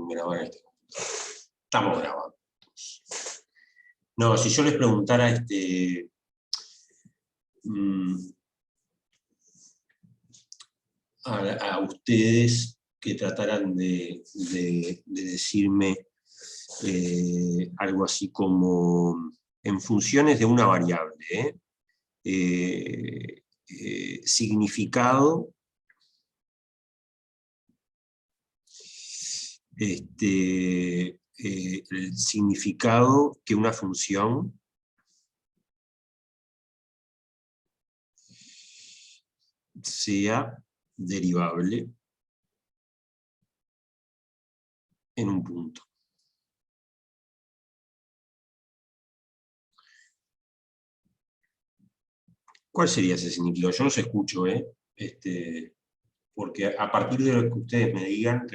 grabar este. Estamos grabando. No, si yo les preguntara a ustedes que trataran de decirme algo así como en funciones de una variable, significado, el significado que una función sea derivable en un punto. ¿Cuál sería ese significado? Yo los escucho, porque a partir de lo que ustedes me digan,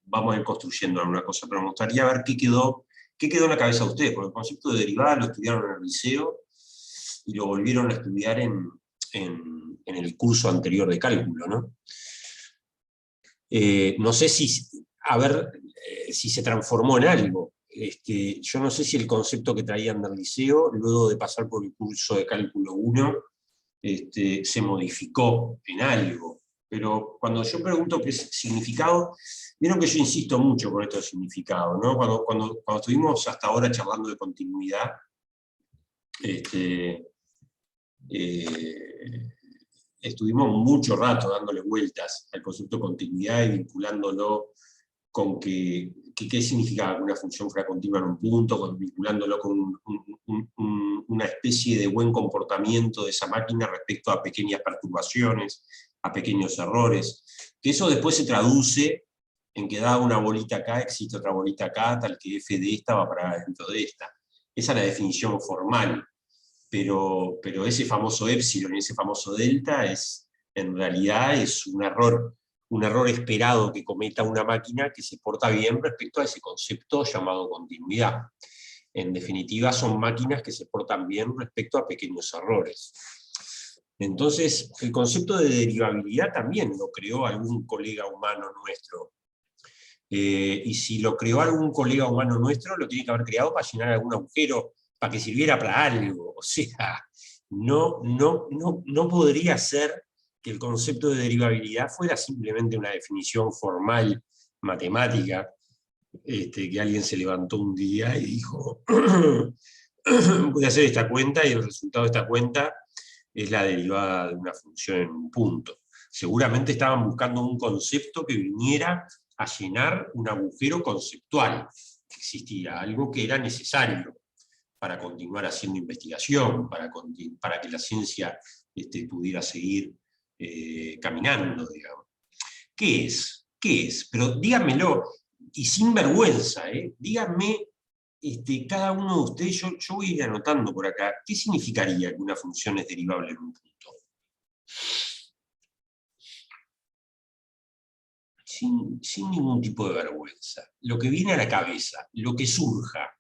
vamos a ir construyendo alguna cosa, pero me gustaría ver qué quedó en la cabeza de ustedes, porque el concepto de derivada lo estudiaron en el liceo y lo volvieron a estudiar en el curso anterior de cálculo, ¿no? No sé si, a ver, si se transformó en algo. Yo no sé si el concepto que traían del liceo, luego de pasar por el curso de cálculo 1, se modificó en algo. Pero cuando yo pregunto qué es significado, vieron que yo insisto mucho con esto de significado, ¿no? Cuando estuvimos hasta ahora charlando de continuidad, estuvimos mucho rato dándole vueltas al concepto de continuidad y vinculándolo con qué significaba que una función fuera continua en un punto, vinculándolo con una especie de buen comportamiento de esa máquina respecto a pequeñas perturbaciones, a pequeños errores, que eso después se traduce en que dada una bolita acá, existe otra bolita acá, tal que f de esta va para dentro de esta. Esa es la definición formal, pero ese famoso épsilon y ese famoso delta en realidad es un error esperado que cometa una máquina que se porta bien respecto a ese concepto llamado continuidad. En definitiva, son máquinas que se portan bien respecto a pequeños errores. Entonces, el concepto de derivabilidad también lo creó algún colega humano nuestro. Y si lo creó algún colega humano nuestro, lo tiene que haber creado para llenar algún agujero, para que sirviera para algo. O sea, no podría ser que el concepto de derivabilidad fuera simplemente una definición formal, matemática, que alguien se levantó un día y dijo, voy a hacer esta cuenta y el resultado de esta cuenta es la derivada de una función en un punto. Seguramente estaban buscando un concepto que viniera a llenar un agujero conceptual que existía, algo que era necesario para continuar haciendo investigación, para que la ciencia pudiera seguir caminando, digamos. ¿Qué es? ¿Qué es? Pero díganmelo, y sin vergüenza, díganme cada uno de ustedes, yo voy a ir anotando por acá, ¿qué significaría que una función es derivable en un punto? Sin ningún tipo de vergüenza. Lo que viene a la cabeza, lo que surja.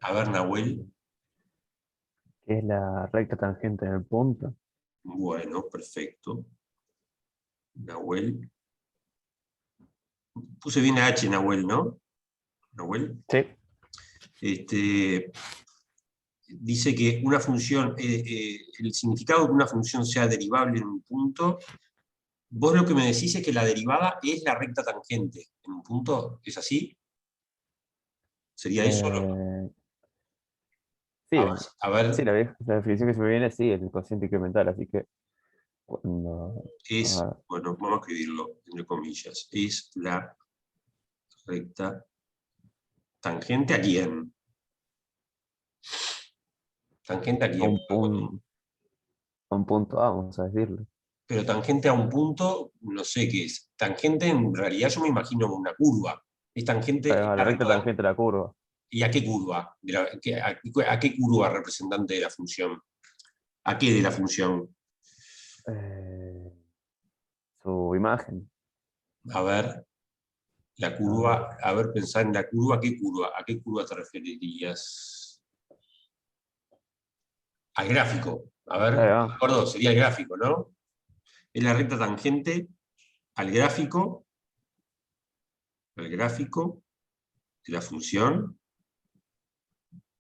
A ver, Nahuel. ¿Qué es la recta tangente en el punto? Bueno, perfecto. Nahuel. Puse bien a H, Nahuel, ¿no? Nahuel. Sí. Dice que una función, el significado de que una función sea derivable en un punto, vos lo que me decís es que la derivada es la recta tangente en un punto, ¿es así? ¿Sería eso? Sí, A ver. sí, la definición que se me viene sí, es el cociente incremental, así que cuando... Bueno, vamos a escribirlo entre comillas, es la recta tangente a quién. Tangente a quién. A un punto A, vamos a decirlo. Pero tangente a un punto, no sé qué es. Tangente en realidad yo me imagino una curva. Es tangente La recta tangente a la curva. ¿Y a qué curva? ¿A qué curva representante de la función? ¿A qué de la función? Su imagen. A ver, la curva, a ver, pensar en la curva, ¿a qué curva te referirías? Al gráfico. A ver, ¿de acuerdo? Sería el gráfico, ¿no? Es la recta tangente al gráfico de la función,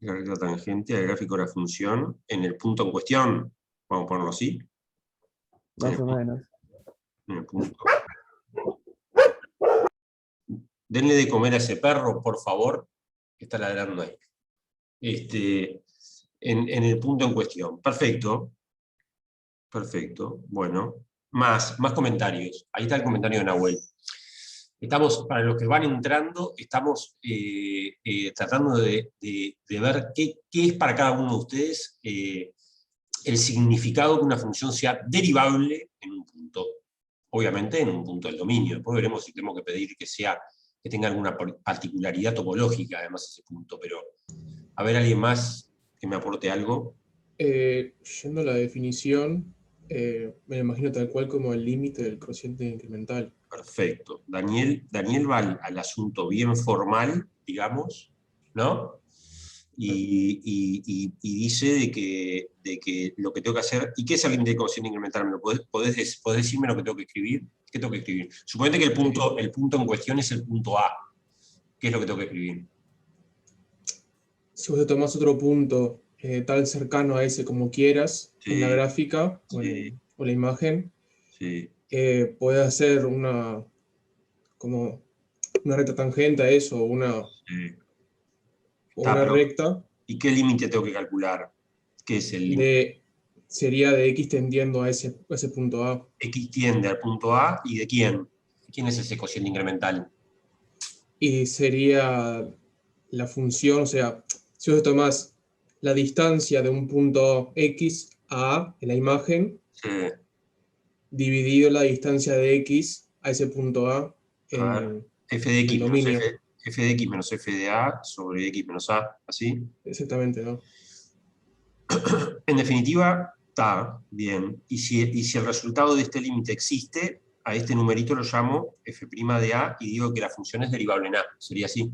la recta tangente al gráfico de la función en el punto en cuestión, vamos a ponerlo así. Más o menos. En el punto. Denle de comer a ese perro, por favor, que está ladrando ahí. En el punto en cuestión. Perfecto. Perfecto. Bueno. Más comentarios. Ahí está el comentario de Nahuel. Estamos, para los que van entrando, estamos tratando de ver qué es para cada uno de ustedes el significado que una función sea derivable en un punto. Obviamente en un punto del dominio. Después veremos si tenemos que pedir que tenga alguna particularidad topológica, además, ese punto. Pero, a ver, ¿alguien más que me aporte algo? Yendo a la definición, me lo imagino tal cual como el límite del cociente incremental. Perfecto. Daniel va al asunto bien formal, digamos, ¿no? Y dice de que lo que tengo que hacer... ¿Y qué es el límite de cociente incremental? ¿Podés decirme lo que tengo que escribir? ¿Qué tengo que escribir? Suponete que el punto en cuestión es el punto A. ¿Qué es lo que tengo que escribir? Si vos te tomás otro punto tal cercano a ese como quieras, Sí, en la gráfica sí, o la imagen, sí. puedes hacer como una recta tangente a eso, o Sí. una Pero, recta ¿y qué límite tengo que calcular? ¿Qué es el límite? sería de X tendiendo a ese punto A. X tiende al punto A, ¿y de quién? ¿Quién es ese cociente incremental? Y sería la función, o sea, si vos tomás la distancia de un punto X a A en la imagen, Sí. dividido la distancia de X a ese punto A A ver, en f de el x menos dominio. f de x menos f de a sobre x menos a, ¿así? Exactamente, ¿no? En definitiva, está bien. Y si el resultado de este límite existe, a este numerito lo llamo f' de a y digo que la función es derivable en a. ¿Sería así?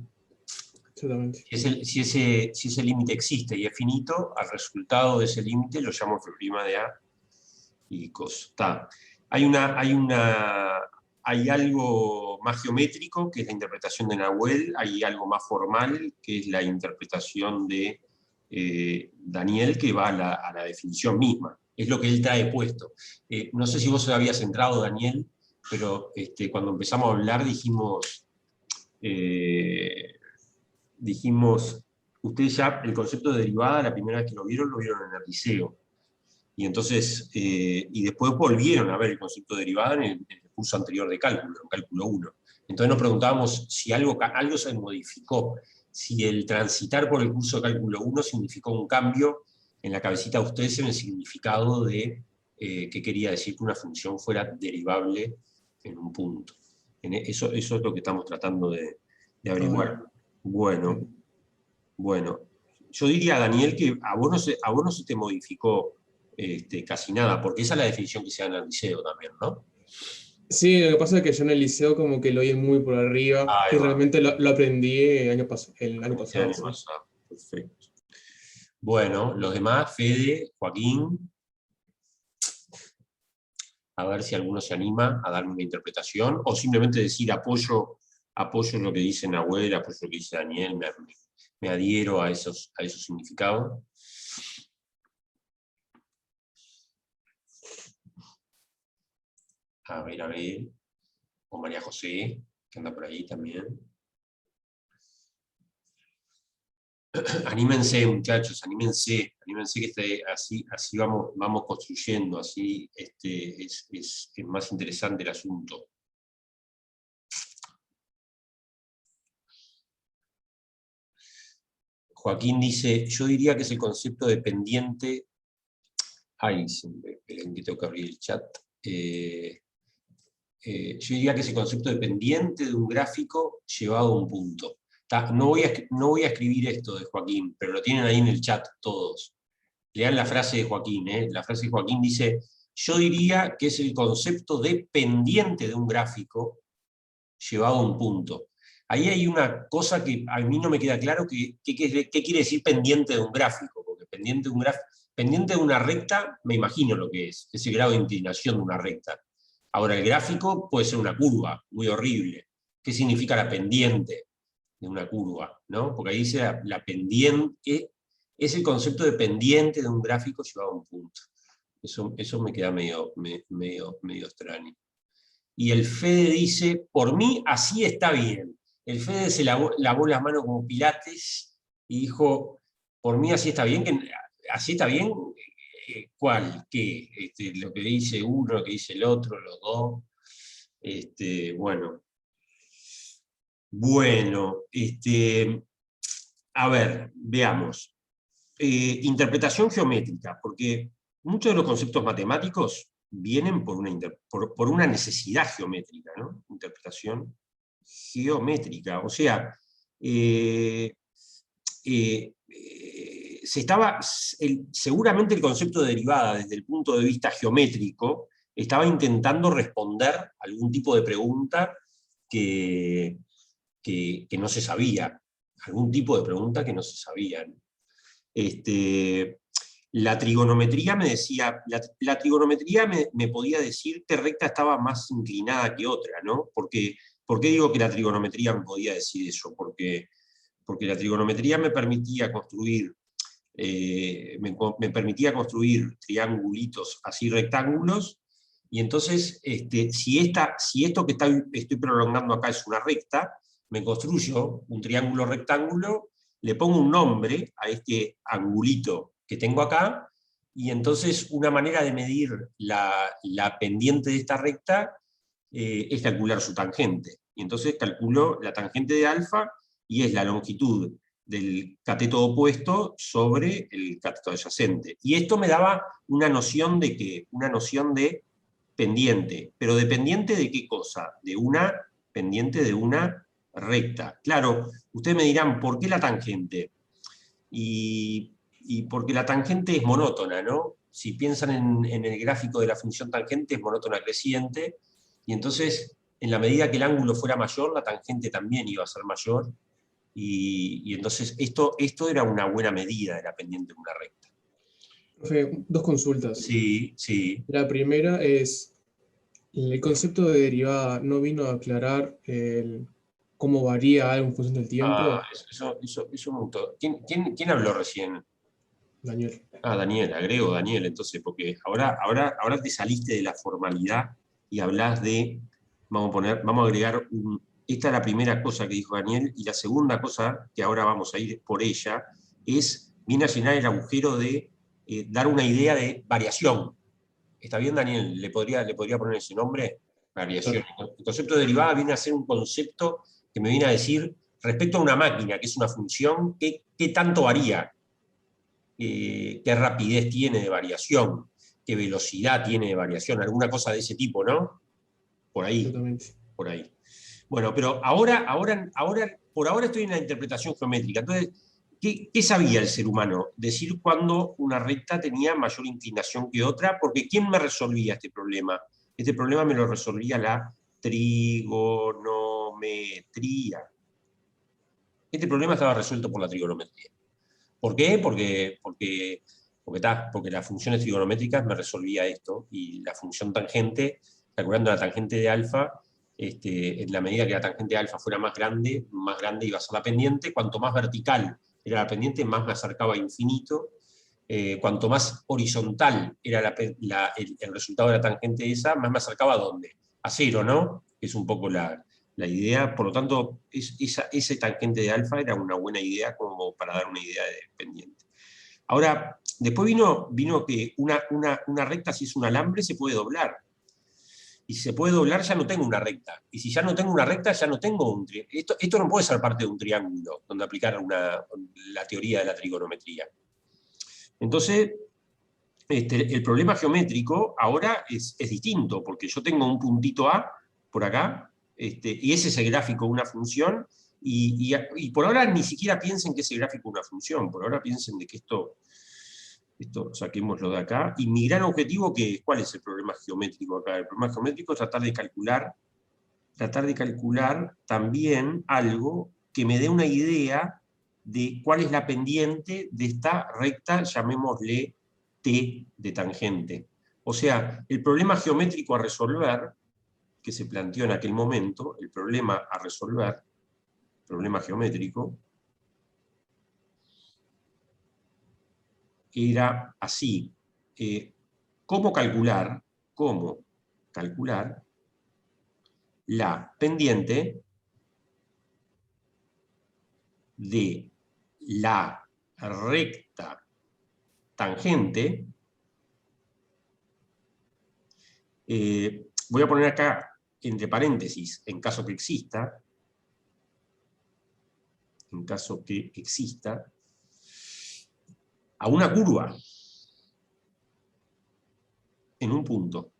Exactamente. Si ese límite existe y es finito, al resultado de ese límite lo llamo f' de a y cos. Está. Hay algo más geométrico, que es la interpretación de Nahuel, hay algo más formal, que es la interpretación de Daniel, que va a la definición misma. Es lo que él trae puesto. No sé si vos habías entrado, Daniel, pero cuando empezamos a hablar dijimos, ustedes ya el concepto de derivada, la primera vez que lo vieron en el liceo. Y entonces, y después volvieron a ver el concepto de derivada en el curso anterior de cálculo, en cálculo 1. Entonces nos preguntábamos si algo se modificó, si el transitar por el curso de cálculo 1 significó un cambio en la cabecita de ustedes en el significado de qué quería decir que una función fuera derivable en un punto. Eso es lo que estamos tratando de averiguar. Bueno, yo diría, Daniel, que a vos no se te modificó casi nada, porque esa es la definición que se da en el liceo también, ¿no? Sí, lo que pasa es que yo en el liceo como que lo oí muy por arriba Ahí y va, realmente lo aprendí el año este pasado. año Sí. pasado. Perfecto. Bueno, los demás, Fede, Joaquín, a ver si alguno se anima a darme una interpretación, o simplemente decir apoyo lo que dice Nahuel, apoyo lo que dice Daniel, me adhiero a esos significados. A ver, o María José, que anda por ahí también. Anímense, muchachos, anímense que así vamos construyendo, así es más interesante el asunto. Joaquín dice, yo diría que es el concepto de pendiente. Ay, esperen que tengo que abrir el chat. Yo diría que es el concepto de pendiente de un gráfico llevado a un punto. No voy a escribir esto de Joaquín, pero lo tienen ahí en el chat todos. Lean la frase de Joaquín. La frase de Joaquín dice, yo diría que es el concepto de pendiente de un gráfico llevado a un punto. Ahí hay una cosa que a mí no me queda claro, qué quiere decir pendiente de un gráfico, porque pendiente de una recta, me imagino lo que es, ese grado de inclinación de una recta. Ahora, el gráfico puede ser una curva muy horrible. ¿Qué significa la pendiente de una curva? ¿No? Porque ahí dice la pendiente, es el concepto de pendiente de un gráfico llevado a un punto. Eso me queda medio extraño. Y el Fede dice, por mí así está bien. El Fede se lavó las manos como Pilates y dijo, por mí así está bien, así está bien, ¿cuál? ¿Qué? Lo que dice uno, lo que dice el otro, los dos. Bueno. Bueno, a ver, veamos. Interpretación geométrica, porque muchos de los conceptos matemáticos vienen por una necesidad geométrica, ¿no? Interpretación geométrica, o sea, seguramente el concepto de derivada desde el punto de vista geométrico estaba intentando responder algún tipo de pregunta que no se sabía, algún tipo de pregunta que no se sabían. La trigonometría me decía, la trigonometría me podía decir qué recta estaba más inclinada que otra, ¿no? ¿Por qué digo que la trigonometría me podía decir eso? Porque la trigonometría me permitía construir, triangulitos así rectángulos, y entonces, si esto que estoy prolongando acá es una recta, me construyo un triángulo rectángulo, le pongo un nombre a este angulito que tengo acá, y entonces una manera de medir la pendiente de esta recta es calcular su tangente. Y entonces calculo la tangente de alfa, y es la longitud del cateto opuesto sobre el cateto adyacente. Y esto me daba una noción de ¿qué? Una noción de pendiente. ¿Pero dependiente de qué cosa? De una pendiente de una recta. Claro, ustedes me dirán, ¿por qué la tangente? Y porque la tangente es monótona, ¿no? Si piensan en el gráfico de la función tangente, es monótona creciente, y entonces, en la medida que el ángulo fuera mayor, la tangente también iba a ser mayor, y entonces esto era una buena medida de la pendiente de una recta. Profe, dos consultas. Sí, sí. La primera es, el concepto de derivada no vino a aclarar cómo varía algo en función del tiempo. Eso me gustó. ¿Quién habló recién? Daniel. Daniel, agrego Daniel, entonces, porque ahora te saliste de la formalidad y hablás de, vamos a agregar esta es la primera cosa que dijo Daniel, y la segunda cosa, que ahora vamos a ir por ella, viene a llenar el agujero de dar una idea de variación. ¿Está bien, Daniel? ¿Le podría poner ese nombre? Variación. El concepto de derivada viene a ser un concepto que me viene a decir, respecto a una máquina, que es una función, ¿qué tanto varía? ¿Qué rapidez tiene de variación? ¿Qué velocidad tiene de variación? Alguna cosa de ese tipo, ¿no? Por ahí. Exactamente. Por ahí. Bueno, pero por ahora estoy en la interpretación geométrica. Entonces, ¿qué sabía el ser humano? Decir cuándo una recta tenía mayor inclinación que otra, porque ¿quién me resolvía este problema? Este problema me lo resolvía la trigonometría. Este problema estaba resuelto por la trigonometría. ¿Por qué? Porque las funciones trigonométricas me resolvía esto, y la función tangente, calculando la tangente de alfa, en la medida que la tangente de alfa fuera más grande iba a ser la pendiente. Cuanto más vertical era la pendiente, más me acercaba a infinito. Cuanto más horizontal era el resultado de la tangente esa, más me acercaba ¿a dónde? A cero, ¿no? Es un poco la idea. Por lo tanto, ese tangente de alfa era una buena idea como para dar una idea de pendiente. Ahora, después vino que una recta, si es un alambre, se puede doblar. Y si se puede doblar, ya no tengo una recta. Y si ya no tengo una recta, ya no tengo un triángulo. Esto no puede ser parte de un triángulo, donde aplicar la teoría de la trigonometría. Entonces, el problema geométrico ahora es distinto, porque yo tengo un puntito A por acá, y ese es el gráfico de una función, y por ahora ni siquiera piensen que ese gráfico es una función, por ahora piensen de que esto saquémoslo de acá. Y mi gran objetivo, ¿cuál es el problema geométrico acá? El problema geométrico es tratar de calcular también algo que me dé una idea de cuál es la pendiente de esta recta, llamémosle T de tangente. O sea, el problema geométrico a resolver que se planteó en aquel momento, el problema a resolver, problema geométrico, era así. ¿Cómo calcular la pendiente de la recta tangente? Voy a poner acá entre paréntesis, en caso que exista, a una curva en un punto.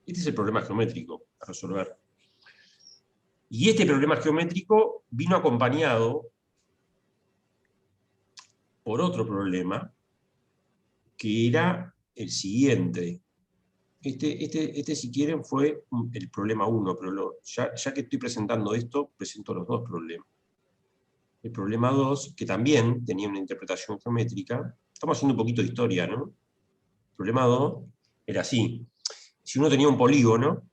Este es el problema geométrico a resolver. Y este problema geométrico vino acompañado por otro problema, que era el siguiente. Este si quieren, fue el problema 1, pero ya que estoy presentando esto, presento los dos problemas. El problema 2, que también tenía una interpretación geométrica. Estamos haciendo un poquito de historia, ¿no? El problema 2 era así. Si uno tenía un polígono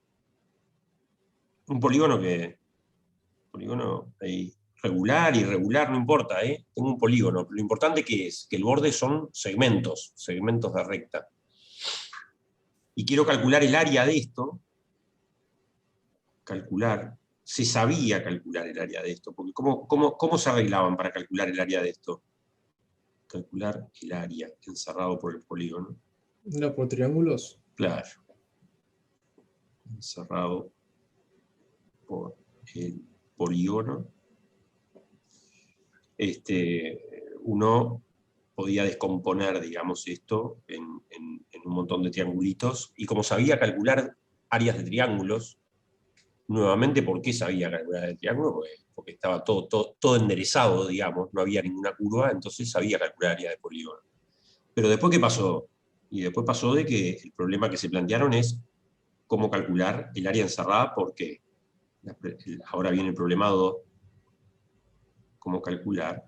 ahí, regular, irregular, no importa, ¿eh? Tengo un polígono. Lo importante que es que el borde son segmentos de recta. Y quiero calcular el área de esto. Se sabía calcular el área de esto, porque ¿cómo se arreglaban para calcular el área de esto? Calcular el área encerrado por el polígono. ¿Era por triángulos? Claro. Encerrado por el polígono. Uno podía descomponer, digamos, esto en un montón de triangulitos, y como sabía calcular áreas de triángulos, nuevamente, ¿por qué sabía calcular el triángulo? Porque estaba todo enderezado, digamos, no había ninguna curva, entonces sabía calcular área de polígono. Pero después, ¿qué pasó? Y después pasó de que el problema que se plantearon es cómo calcular el área encerrada, porque ahora viene el problema 2, cómo calcular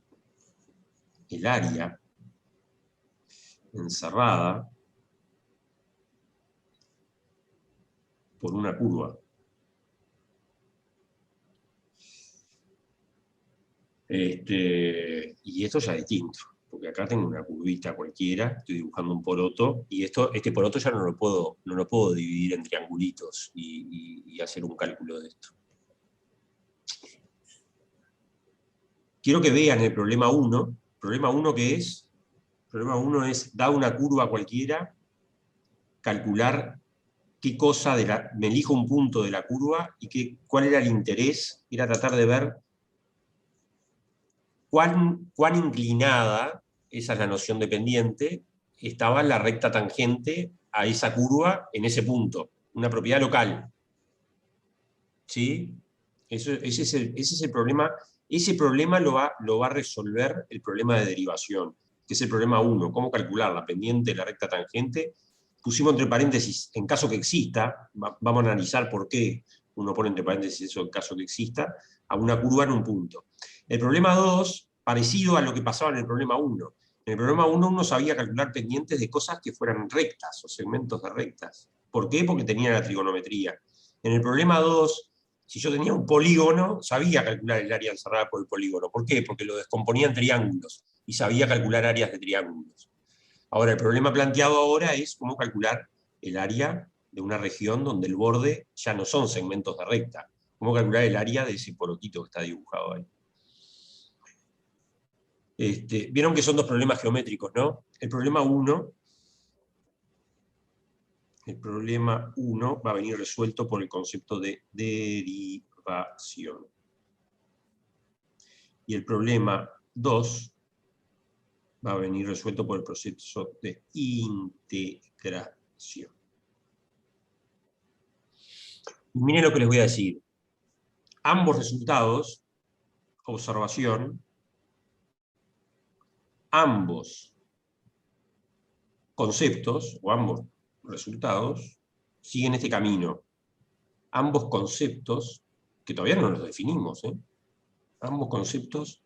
el área encerrada por una curva. Y esto ya es distinto, porque acá tengo una curvita cualquiera, estoy dibujando un poroto, y este poroto ya no lo puedo dividir en triangulitos y hacer un cálculo de esto. Quiero que vean el problema 1. Problema 1, ¿qué es? Problema 1 es, da una curva cualquiera, calcular qué cosa me elijo un punto de la curva y cuál era el interés, era tratar de ver cuán inclinada, esa es la noción de pendiente, estaba la recta tangente a esa curva en ese punto, una propiedad local. ¿Sí? Ese es el problema. Ese problema lo va a resolver el problema de derivación, que es el problema 1, cómo calcular la pendiente de la recta tangente. Pusimos entre paréntesis, en caso que exista, vamos a analizar por qué uno pone entre paréntesis eso en caso que exista, a una curva en un punto. El problema 2, parecido a lo que pasaba en el problema 1. En el problema 1 uno sabía calcular pendientes de cosas que fueran rectas o segmentos de rectas. ¿Por qué? Porque tenía la trigonometría. En el problema 2, si yo tenía un polígono, sabía calcular el área encerrada por el polígono. ¿Por qué? Porque lo descomponía en triángulos y sabía calcular áreas de triángulos. Ahora, el problema planteado ahora es cómo calcular el área de una región donde el borde ya no son segmentos de recta. Cómo calcular el área de ese porotito que está dibujado ahí. Vieron que son dos problemas geométricos, ¿no? El problema 1 va a venir resuelto por el concepto de derivación. Y el problema 2 va a venir resuelto por el proceso de integración. Y miren lo que les voy a decir. Ambos resultados, observación, ambos conceptos, o ambos resultados, siguen este camino. Ambos conceptos, que todavía no los definimos, ambos conceptos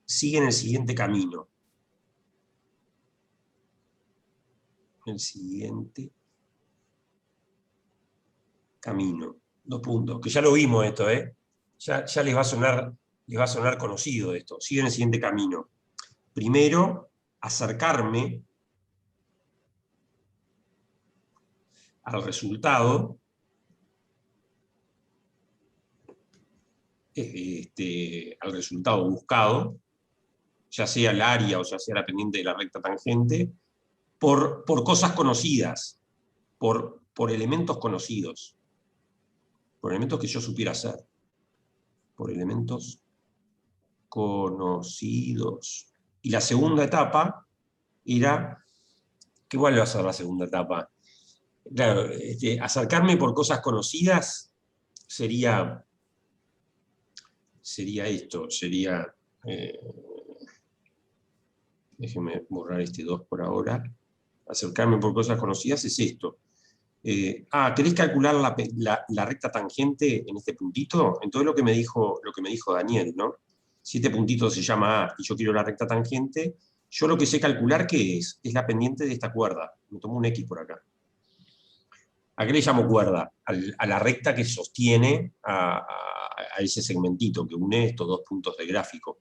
siguen el siguiente camino. El siguiente camino, 2 puntos, que ya lo vimos esto, ya les va a sonar conocido esto. Siguen el siguiente camino. Primero, acercarme al resultado, al resultado buscado, ya sea el área o ya sea la pendiente de la recta tangente, por cosas conocidas, por elementos conocidos, por elementos que yo supiera hacer, por elementos conocidos. Y la segunda etapa era, ¿qué igual va a ser la segunda etapa? Claro, acercarme por cosas conocidas sería esto, déjenme borrar este 2 por ahora. Acercarme por cosas conocidas es esto. ¿Querés calcular la recta tangente en este puntito? Entonces lo que me dijo Daniel, ¿no? Si este puntito se llama A y yo quiero la recta tangente, yo lo que sé calcular, ¿qué es? Es la pendiente de esta cuerda. Me tomo un X por acá. ¿A qué le llamo cuerda? A la recta que sostiene a ese segmentito que une estos 2 puntos del gráfico.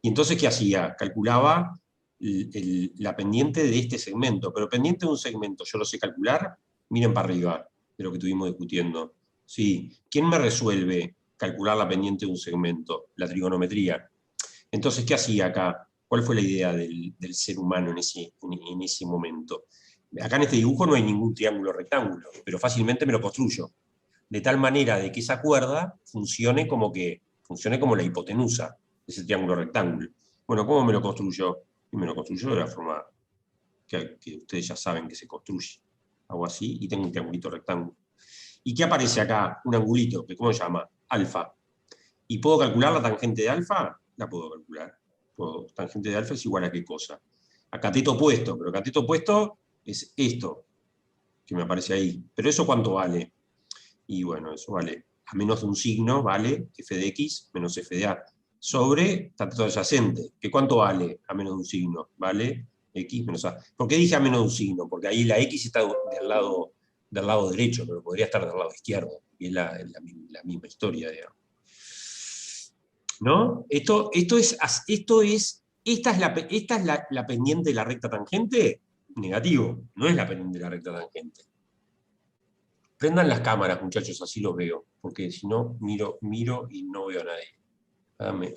Y entonces, ¿qué hacía? Calculaba la pendiente de este segmento, pero pendiente de un segmento, ¿yo lo sé calcular? Miren para arriba de lo que estuvimos discutiendo. Sí. ¿Quién me resuelve calcular la pendiente de un segmento? La trigonometría. Entonces, ¿qué hacía acá? ¿Cuál fue la idea del ser humano en ese momento? Acá en este dibujo no hay ningún triángulo rectángulo, pero fácilmente me lo construyo. De tal manera de que esa cuerda funcione como la hipotenusa de ese triángulo rectángulo. Bueno, ¿cómo me lo construyo? Y me lo construyo de la forma que ustedes ya saben que se construye. Hago así y tengo un triangulito rectángulo. ¿Y qué aparece acá? Un angulito, que ¿cómo se llama? Alfa. ¿Y puedo calcular la tangente de alfa? La puedo calcular. Tangente de alfa es igual a qué cosa. A cateto opuesto, pero cateto opuesto es esto, que me aparece ahí. ¿Pero eso cuánto vale? Y bueno, eso vale a menos de un signo, vale f de x menos f de a, sobre cateto adyacente. ¿Que cuánto vale a menos de un signo? Vale x menos a. ¿Por qué dije a menos de un signo? Porque ahí la x está del lado derecho, pero podría estar del lado izquierdo. Y es la misma historia, digamos. ¿No? Esta es la pendiente de la recta tangente. Negativo, no es la pendiente de la recta tangente. Prendan las cámaras, muchachos, así los veo, porque si no, miro y no veo a nadie.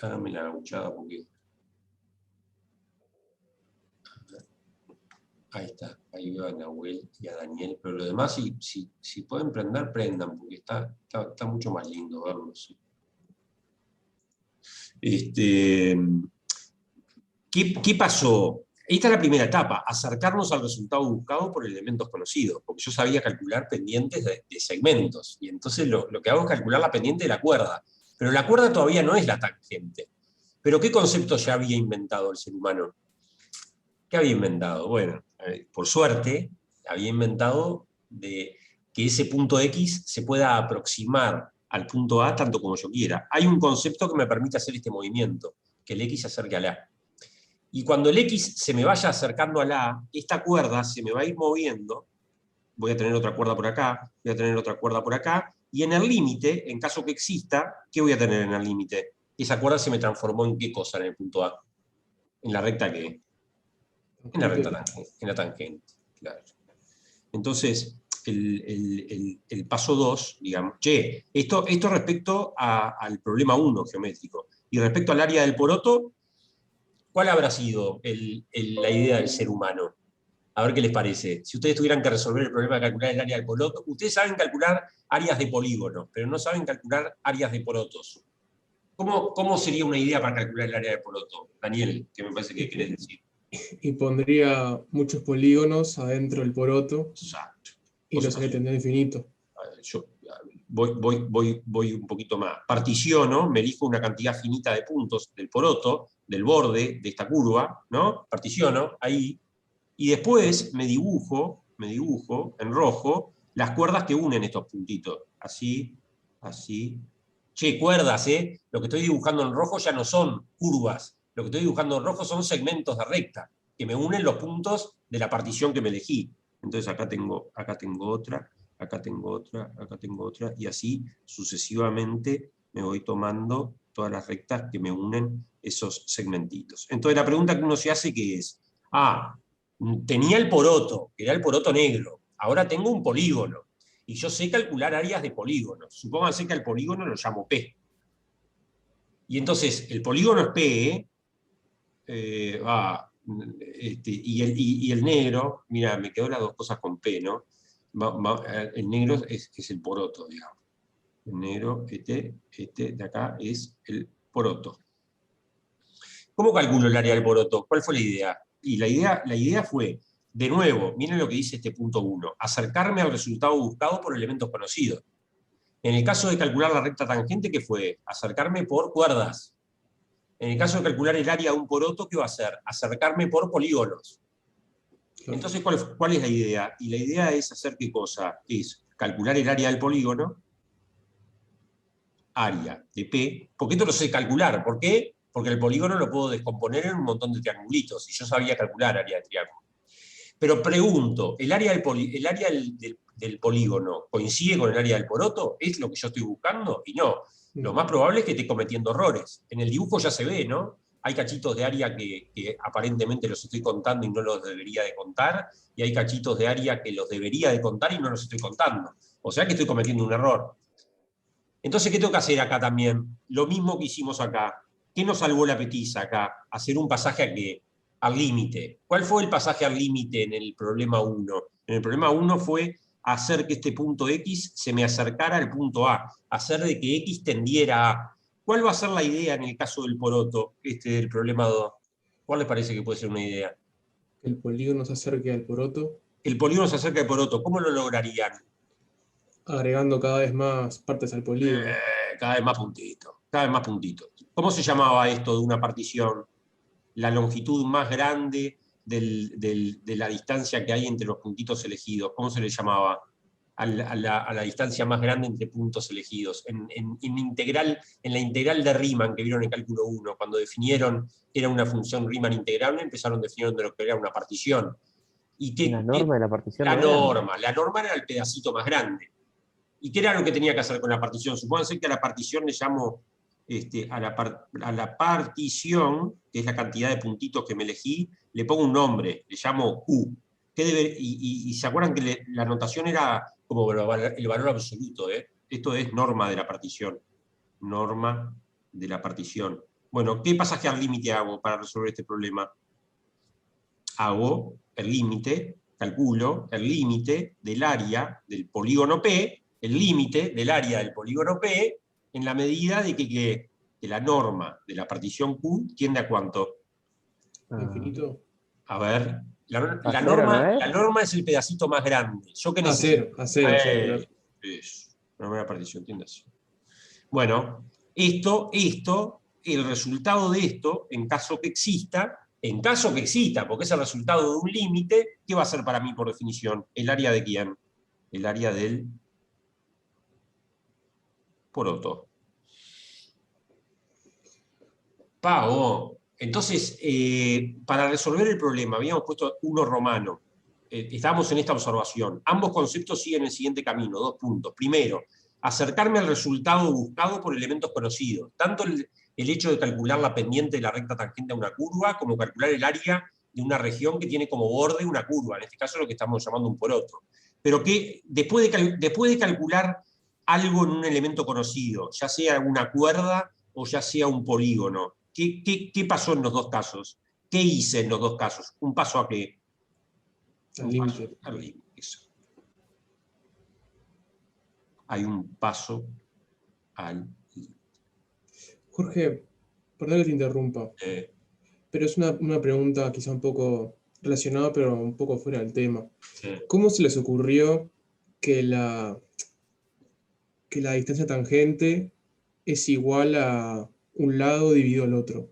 Háganme la gauchada porque... Ahí está, ahí veo a Nahuel y a Daniel, pero lo demás, si pueden prender, prendan, porque está mucho más lindo verlos. ¿Qué pasó? Esta es la primera etapa, acercarnos al resultado buscado por elementos conocidos, porque yo sabía calcular pendientes de segmentos, y entonces lo que hago es calcular la pendiente de la cuerda, pero la cuerda todavía no es la tangente. ¿Pero qué concepto ya había inventado el ser humano? ¿Qué había inventado? Bueno, por suerte, había inventado de que ese punto X se pueda aproximar al punto A tanto como yo quiera. Hay un concepto que me permite hacer este movimiento, que el X se acerque al A. Y cuando el X se me vaya acercando a la A, esta cuerda se me va a ir moviendo, voy a tener otra cuerda por acá, voy a tener otra cuerda por acá, y en el límite, en caso que exista, ¿qué voy a tener en el límite? Esa cuerda se me transformó en qué cosa en el punto A. ¿En la recta qué? En la recta tangente, en la tangente, claro. Entonces, el paso 2, digamos, esto respecto al problema 1 geométrico. Y respecto al área del poroto, ¿cuál habrá sido la idea del ser humano? A ver qué les parece. Si ustedes tuvieran que resolver el problema de calcular el área del poroto, ustedes saben calcular áreas de polígonos, pero no saben calcular áreas de porotos. ¿Cómo sería una idea para calcular el área del poroto? Daniel, que me parece que querés decir. Y pondría muchos polígonos adentro del poroto. Exacto. Y los haría tendría infinito. Yo voy un poquito más. Particiono, me elijo una cantidad finita de puntos del poroto, del borde de esta curva, ¿no? Particiono ahí, y después me dibujo en rojo las cuerdas que unen estos puntitos. Así, así. Che, cuerdas, ¿eh? Lo que estoy dibujando en rojo ya no son curvas. Lo que estoy dibujando en rojo son segmentos de recta, que me unen los puntos de la partición que me elegí. Entonces acá tengo otra. acá tengo otra, y así sucesivamente me voy tomando todas las rectas que me unen esos segmentitos. Entonces la pregunta que uno se hace que es, tenía el poroto, que era el poroto negro, ahora tengo un polígono, y yo sé calcular áreas de polígonos. Supónganse que al polígono lo llamo P. Y entonces el polígono es P, y el negro, mira, me quedó las dos cosas con P, ¿no? El negro es el poroto, digamos. El negro, este de acá es el poroto. ¿Cómo calculo el área del poroto? ¿Cuál fue la idea? Y la idea fue, de nuevo, miren lo que dice este punto 1, acercarme al resultado buscado por elementos conocidos. En el caso de calcular la recta tangente, ¿qué fue? Acercarme por cuerdas. En el caso de calcular el área de un poroto, ¿qué va a hacer? Acercarme por polígonos. Entonces, ¿cuál es la idea? Y la idea es hacer ¿qué cosa? Es calcular el área del polígono, área de P, porque esto lo sé calcular. ¿Por qué? Porque el polígono lo puedo descomponer en un montón de triangulitos, y yo sabía calcular área de triángulo. Pero pregunto, ¿el área del polígono coincide con el área del poroto? ¿Es lo que yo estoy buscando? Y no. Lo más probable es que esté cometiendo errores. En el dibujo ya se ve, ¿no? Hay cachitos de área que aparentemente los estoy contando y no los debería de contar, y hay cachitos de área que los debería de contar y no los estoy contando. O sea que estoy cometiendo un error. Entonces, ¿qué tengo que hacer acá también? Lo mismo que hicimos acá. ¿Qué nos salvó la petiza acá? Hacer un pasaje al límite. ¿Cuál fue el pasaje al límite en el problema 1? En el problema 1 fue hacer que este punto X se me acercara al punto A, hacer de que X tendiera a A. ¿Cuál va a ser la idea en el caso del poroto, del problema 2? ¿Cuál les parece que puede ser una idea? El polígono se acerque al poroto, El polígono se acerca al poroto. ¿Cómo lo lograrían? agregando cada vez más partes al polígono. Cada vez más puntitos, cada vez más puntitos. ¿Cómo se llamaba esto de una partición? La longitud más grande de la distancia que hay entre los puntitos elegidos. ¿Cómo se le llamaba? A la distancia más grande entre puntos elegidos. En la integral de Riemann que vieron en cálculo 1, cuando definieron que era una función Riemann integrable, empezaron definiendo lo que era una partición. ¿Y La norma de la partición la no era. norma era el pedacito más grande. ¿Y qué era lo que tenía que hacer con la partición? Supónganse que a la partición le llamo, a la partición, que es la cantidad de puntitos que me elegí, le pongo un nombre, le llamo Q. Y se acuerdan que la notación era como el valor absoluto, ¿eh? Esto es norma de la partición. Norma de la partición. Bueno, ¿qué pasaje al límite hago para resolver este problema? Hago el límite, calculo el límite del área del polígono P, el límite del área del polígono P, en la medida de que la norma de la partición Q tiende a ¿cuánto? Infinito. A ver, la cero, ¿no es? norma es el pedacito más grande. ¿Yo qué necesito? A cero, claro. Eso, la norma de la partición tiende a cero. Bueno, el resultado de esto, en caso que exista, porque es el resultado de un límite, ¿qué va a ser para mí por definición? ¿El área de quién? El área del poroto. Pago. Entonces, para resolver el problema, habíamos puesto uno romano. Estábamos en esta observación. Ambos conceptos siguen el siguiente camino, 2 puntos. Primero, acercarme al resultado buscado por elementos conocidos. Tanto el hecho de calcular la pendiente de la recta tangente a una curva, como calcular el área de una región que tiene como borde una curva. En este caso, lo que estamos llamando un poroto. Pero que después de calcular algo en un elemento conocido, ya sea una cuerda o ya sea un polígono, ¿qué pasó en los dos casos? ¿Qué hice en los dos casos? ¿Un paso a qué? Al límite. Al límite, eso. Hay un paso al límite. Jorge, perdón que te interrumpa, pero es una pregunta quizá un poco relacionada, pero un poco fuera del tema. ¿Cómo se les ocurrió que la distancia tangente es igual a un lado dividido al otro?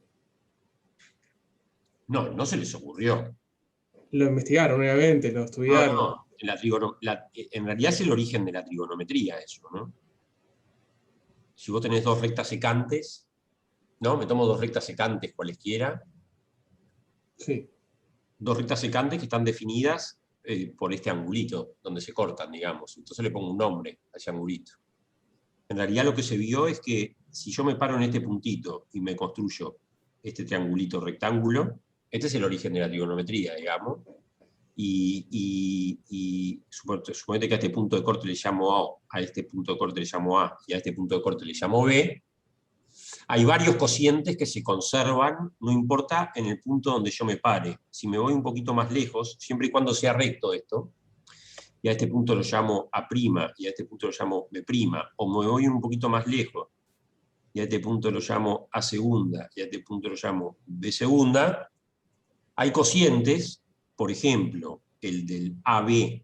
No, no se les ocurrió. Lo investigaron, obviamente, lo estudiaron. No. En realidad es el origen de la trigonometría eso, ¿no? Si vos tenés dos rectas secantes, ¿no? Me tomo dos rectas secantes cualesquiera. Sí. Dos rectas secantes que están definidas por este angulito, donde se cortan, digamos. Entonces le pongo un nombre a ese angulito. En realidad lo que se vio es que si yo me paro en este puntito y me construyo este triangulito rectángulo, este es el origen de la trigonometría, digamos, y suponete que a este punto de corte le llamo A este punto de corte le llamo A, y a este punto de corte le llamo B, hay varios cocientes que se conservan, no importa en el punto donde yo me pare. Si me voy un poquito más lejos, siempre y cuando sea recto esto, y a este punto lo llamo A', y a este punto lo llamo B', o me voy un poquito más lejos, y a este punto lo llamo A segunda, y a este punto lo llamo B segunda, hay cocientes, por ejemplo, el del AB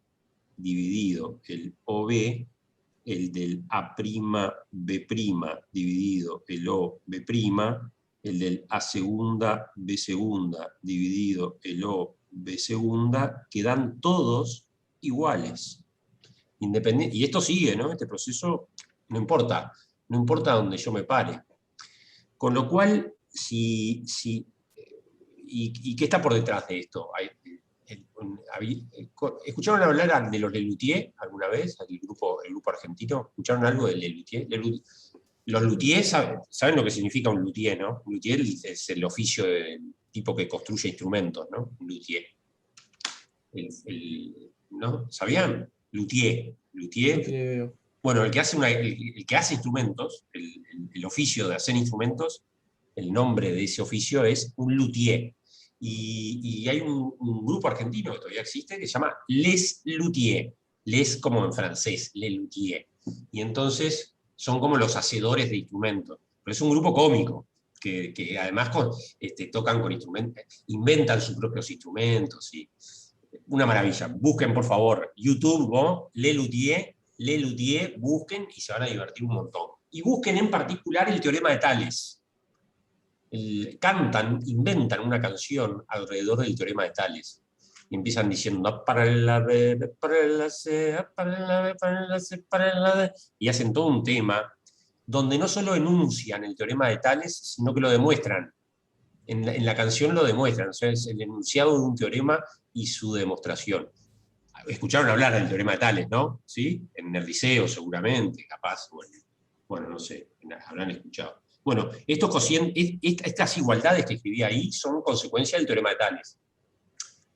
dividido el OB, el del A'B' dividido el OB', el del A segunda, B segunda dividido el OB segunda, quedan todos iguales. Y esto sigue, ¿no? Este proceso no importa donde yo me pare. Con lo cual, ¿y qué está por detrás de esto? ¿Escucharon hablar de los Lelutier alguna vez? El grupo argentino. ¿Escucharon algo de Lelutier? Los Luthier saben lo que significa un luthier, ¿no? Un luthier es el oficio del tipo que construye instrumentos, ¿no? Un luthier. ¿No? ¿Sabían? Luthier. Okay. Bueno, el que hace instrumentos, el oficio de hacer instrumentos, el nombre de ese oficio es un luthier. Y hay un grupo argentino que todavía existe que se llama Les Luthier. Les como en francés, Les Luthier. Y entonces son como los hacedores de instrumentos. Pero es un grupo cómico, que además tocan con instrumentos, inventan sus propios instrumentos. Y una maravilla. Busquen, por favor, YouTube, ¿no? Les Luthier, busquen y se van a divertir un montón. Y busquen en particular el teorema de Tales. Inventan una canción alrededor del teorema de Tales. Y empiezan diciendo para la B, para la C, para la B, para la C, para la D. Y hacen todo un tema donde no solo enuncian el teorema de Tales, sino que lo demuestran. En la canción lo demuestran. O sea, es el enunciado de un teorema y su demostración. Escucharon hablar del teorema de Tales, ¿no? ¿Sí? En el liceo seguramente, capaz. Bueno, no sé, habrán escuchado. Bueno, estas igualdades que escribí ahí son consecuencia del teorema de Tales.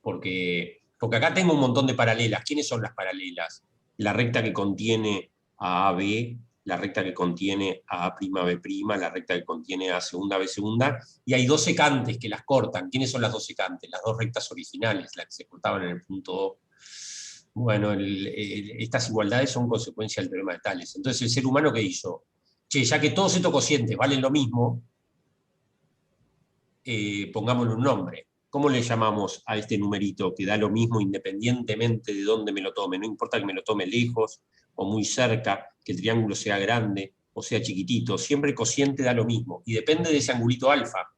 Porque acá tengo un montón de paralelas. ¿Quiénes son las paralelas? La recta que contiene a AB, la recta que contiene a A'B', la recta que contiene a segunda, B segunda, y hay dos secantes que las cortan. ¿Quiénes son las dos secantes? Las dos rectas originales, las que se cortaban en el punto O. Bueno, estas igualdades son consecuencia del teorema de Tales. Entonces, ¿el ser humano qué hizo? Ya que todos estos cocientes valen lo mismo, pongámosle un nombre. ¿Cómo le llamamos a este numerito que da lo mismo independientemente de dónde me lo tome? No importa que me lo tome lejos o muy cerca, que el triángulo sea grande o sea chiquitito, siempre el cociente da lo mismo y depende de ese angulito alfa.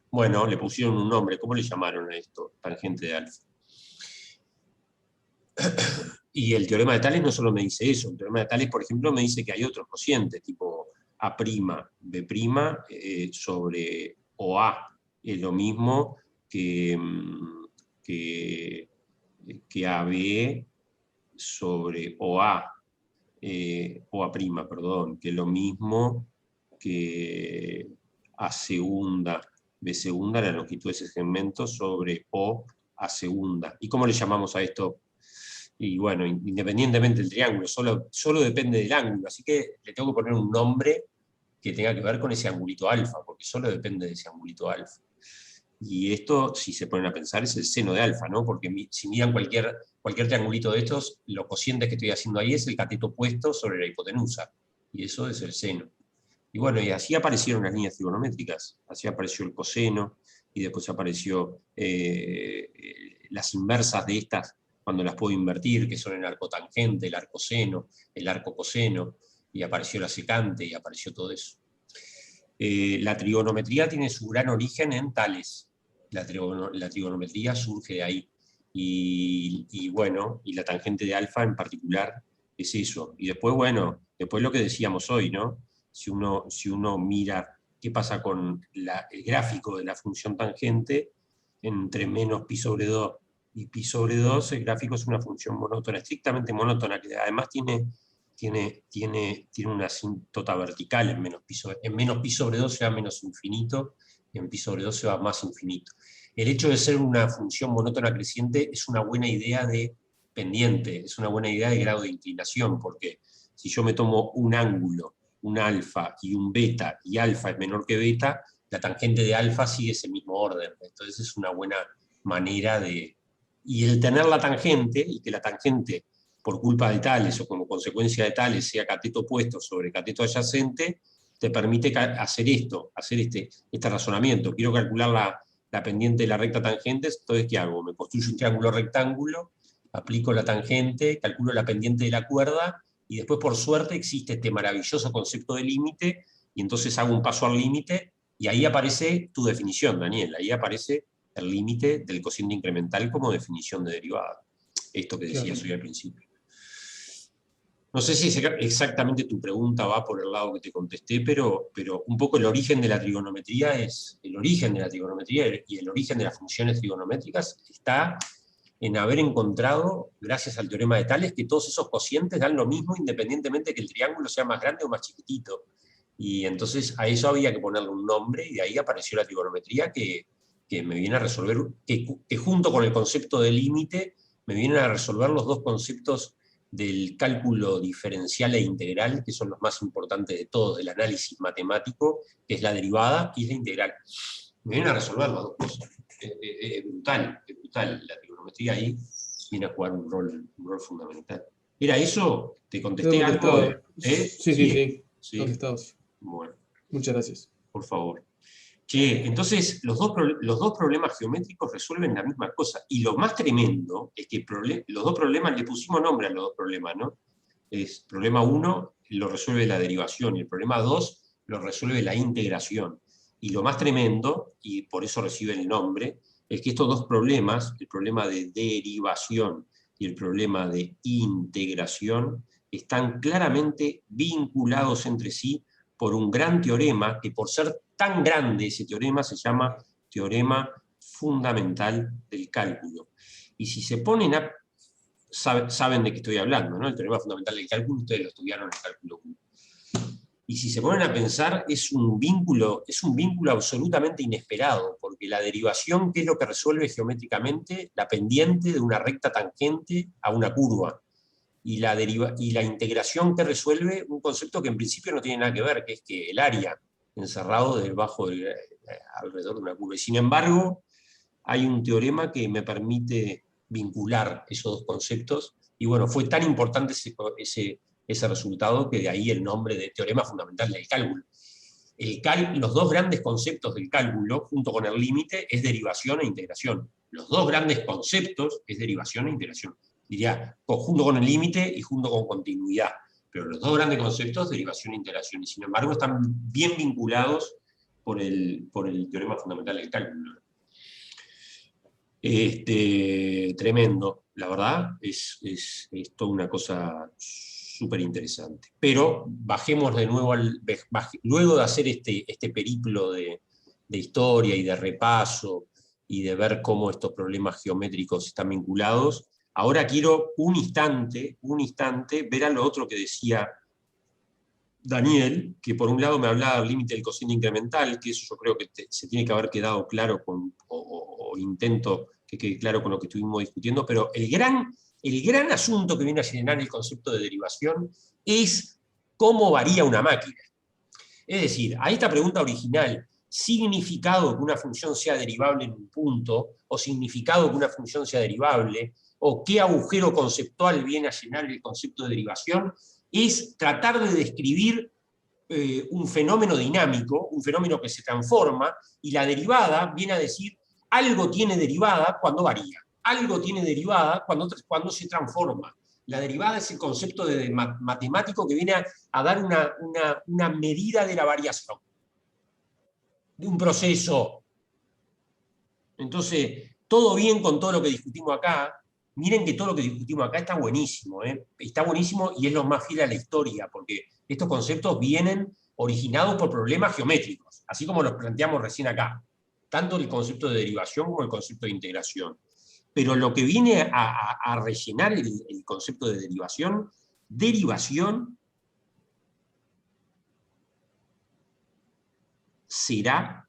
Bueno, le pusieron un nombre. ¿Cómo le llamaron a esto? Tangente de alfa. Y el teorema de Tales no solo me dice eso, el teorema de Tales, por ejemplo, me dice que hay otros cocientes, tipo A', B' sobre OA, es lo mismo que AB sobre OA, perdón, que es lo mismo que A segunda, B segunda, la longitud de ese segmento sobre O A segunda. ¿Y cómo le llamamos a esto? Y bueno, independientemente del triángulo, solo depende del ángulo, así que le tengo que poner un nombre que tenga que ver con ese angulito alfa, porque solo depende de ese angulito alfa. Y esto, si se ponen a pensar, es el seno de alfa, ¿no? Porque si miran cualquier triangulito de estos, los cocientes que estoy haciendo ahí es el cateto opuesto sobre la hipotenusa, y eso es el seno. Y bueno, y así aparecieron las líneas trigonométricas, así apareció el coseno, y después apareció las inversas de estas, cuando las puedo invertir, que son el arco tangente, el arco seno, el arco coseno, y apareció la secante, y apareció todo eso. La trigonometría tiene su gran origen en Tales. La trigonometría surge de ahí. Y bueno, y la tangente de alfa en particular es eso. Y después, bueno, después lo que decíamos hoy, ¿no? Si uno mira qué pasa con el gráfico de la función tangente, entre menos pi sobre 2 y pi sobre 2, el gráfico es una función monótona, estrictamente monótona, que además tiene una asíntota vertical en menos pi sobre 2 se va menos infinito, y en pi sobre 2 se va más infinito. El hecho de ser una función monótona creciente es una buena idea de pendiente, es una buena idea de grado de inclinación, porque si yo me tomo un ángulo, un alfa y un beta, y alfa es menor que beta, la tangente de alfa sigue ese mismo orden. Entonces es una buena manera de... Y el tener la tangente, y que la tangente, por culpa de tales o como consecuencia de tales, sea cateto opuesto sobre cateto adyacente, te permite hacer esto, hacer este razonamiento. Quiero calcular la pendiente de la recta tangente, entonces ¿qué hago? Me construyo un triángulo rectángulo, aplico la tangente, calculo la pendiente de la cuerda, y después por suerte existe este maravilloso concepto de límite, y entonces hago un paso al límite, y ahí aparece tu definición, Daniel, ahí aparece el límite del cociente incremental como definición de derivada. Esto que decías hoy al principio. No sé si exactamente tu pregunta va por el lado que te contesté, pero un poco el origen de la trigonometría es... El origen de la trigonometría y el origen de las funciones trigonométricas está en haber encontrado, gracias al teorema de Tales, que todos esos cocientes dan lo mismo independientemente de que el triángulo sea más grande o más chiquitito. Y entonces a eso había que ponerle un nombre, y de ahí apareció la trigonometría que me viene a resolver, que junto con el concepto de límite, me vienen a resolver los dos conceptos del cálculo diferencial e integral, que son los más importantes de todos, del análisis matemático, que es la derivada y la integral. Me vienen a resolver las dos cosas. Es brutal, la trigonometría ahí viene a jugar un rol fundamental. ¿Era eso? ¿Te contesté algo? Sí. Contestados. Bueno. Muchas gracias. Por favor. Che, entonces los dos problemas geométricos resuelven la misma cosa. Y lo más tremendo es que los dos problemas, le pusimos nombre a los dos problemas, ¿no? Es problema 1 lo resuelve la derivación, y el problema 2 lo resuelve la integración. Y lo más tremendo, y por eso recibe el nombre, es que estos dos problemas, el problema de derivación y el problema de integración, están claramente vinculados entre sí por un gran teorema, que por ser tan grande ese teorema se llama teorema fundamental del cálculo. Y si se ponen a... Saben de qué estoy hablando, ¿no? El teorema fundamental del cálculo, ustedes lo estudiaron en el cálculo 1. Y si se ponen a pensar, es un vínculo absolutamente inesperado, porque la derivación, ¿qué es lo que resuelve geométricamente? La pendiente de una recta tangente a una curva. Y la integración, que resuelve un concepto que en principio no tiene nada que ver, que es que el área encerrado alrededor de una curva. Y sin embargo, hay un teorema que me permite vincular esos dos conceptos, y bueno, fue tan importante ese resultado que de ahí el nombre de teorema fundamental del cálculo. Los dos grandes conceptos del cálculo, junto con el límite, es derivación e integración. Los dos grandes conceptos es derivación e integración. Diría, junto con el límite y junto con continuidad. Pero los dos grandes conceptos, derivación e integración, y sin embargo están bien vinculados por el teorema fundamental del cálculo. Tremendo, la verdad, es toda una cosa súper interesante. Pero bajemos de nuevo, luego de hacer este periplo de historia y de repaso, y de ver cómo estos problemas geométricos están vinculados, ahora quiero un instante, ver a lo otro que decía Daniel, que por un lado me hablaba del límite del cociente incremental, que eso yo creo que se tiene que haber quedado claro o intento que quede claro con lo que estuvimos discutiendo, pero el gran asunto que viene a llenar el concepto de derivación es cómo varía una máquina. Es decir, a esta pregunta original, significado que una función sea derivable en un punto, o significado que una función sea derivable, o qué agujero conceptual viene a llenar el concepto de derivación, es tratar de describir un fenómeno dinámico, un fenómeno que se transforma, y la derivada viene a decir algo tiene derivada cuando varía, algo tiene derivada cuando se transforma. La derivada es el concepto matemático que viene a dar una medida de la variación de un proceso. Entonces, todo bien con todo lo que discutimos acá. Miren que todo lo que discutimos acá está buenísimo, ¿eh? Está buenísimo, y es lo más fiel a la historia, porque estos conceptos vienen originados por problemas geométricos, así como los planteamos recién acá, tanto el concepto de derivación como el concepto de integración. Pero lo que viene a rellenar el concepto de derivación será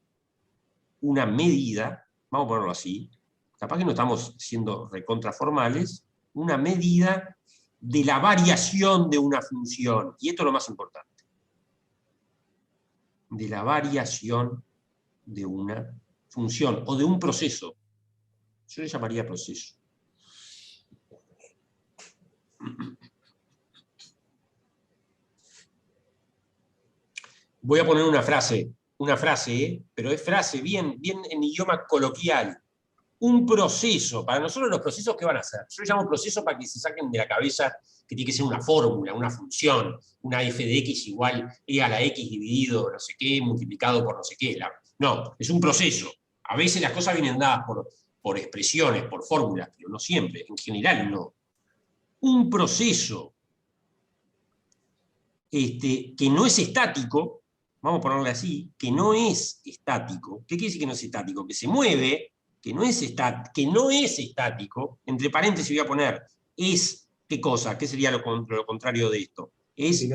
una medida, vamos a ponerlo así, capaz que no estamos siendo recontraformales, una medida de la variación de una función. Y esto es lo más importante. De la variación de una función o de un proceso. Yo le llamaría proceso. Voy a poner una frase, pero es frase bien en idioma coloquial. Un proceso, para nosotros los procesos, ¿qué van a ser? Yo llamo proceso para que se saquen de la cabeza que tiene que ser una fórmula, una función, una f de x igual e a la x dividido no sé qué, multiplicado por no sé qué. No, es un proceso. A veces las cosas vienen dadas por expresiones, por fórmulas, pero no siempre, en general no. Un proceso que no es estático, vamos a ponerle así, que no es estático. ¿Qué quiere decir que no es estático? Que se mueve, que no es estático, entre paréntesis voy a poner, es, ¿qué cosa? ¿Qué sería lo contrario de esto? Es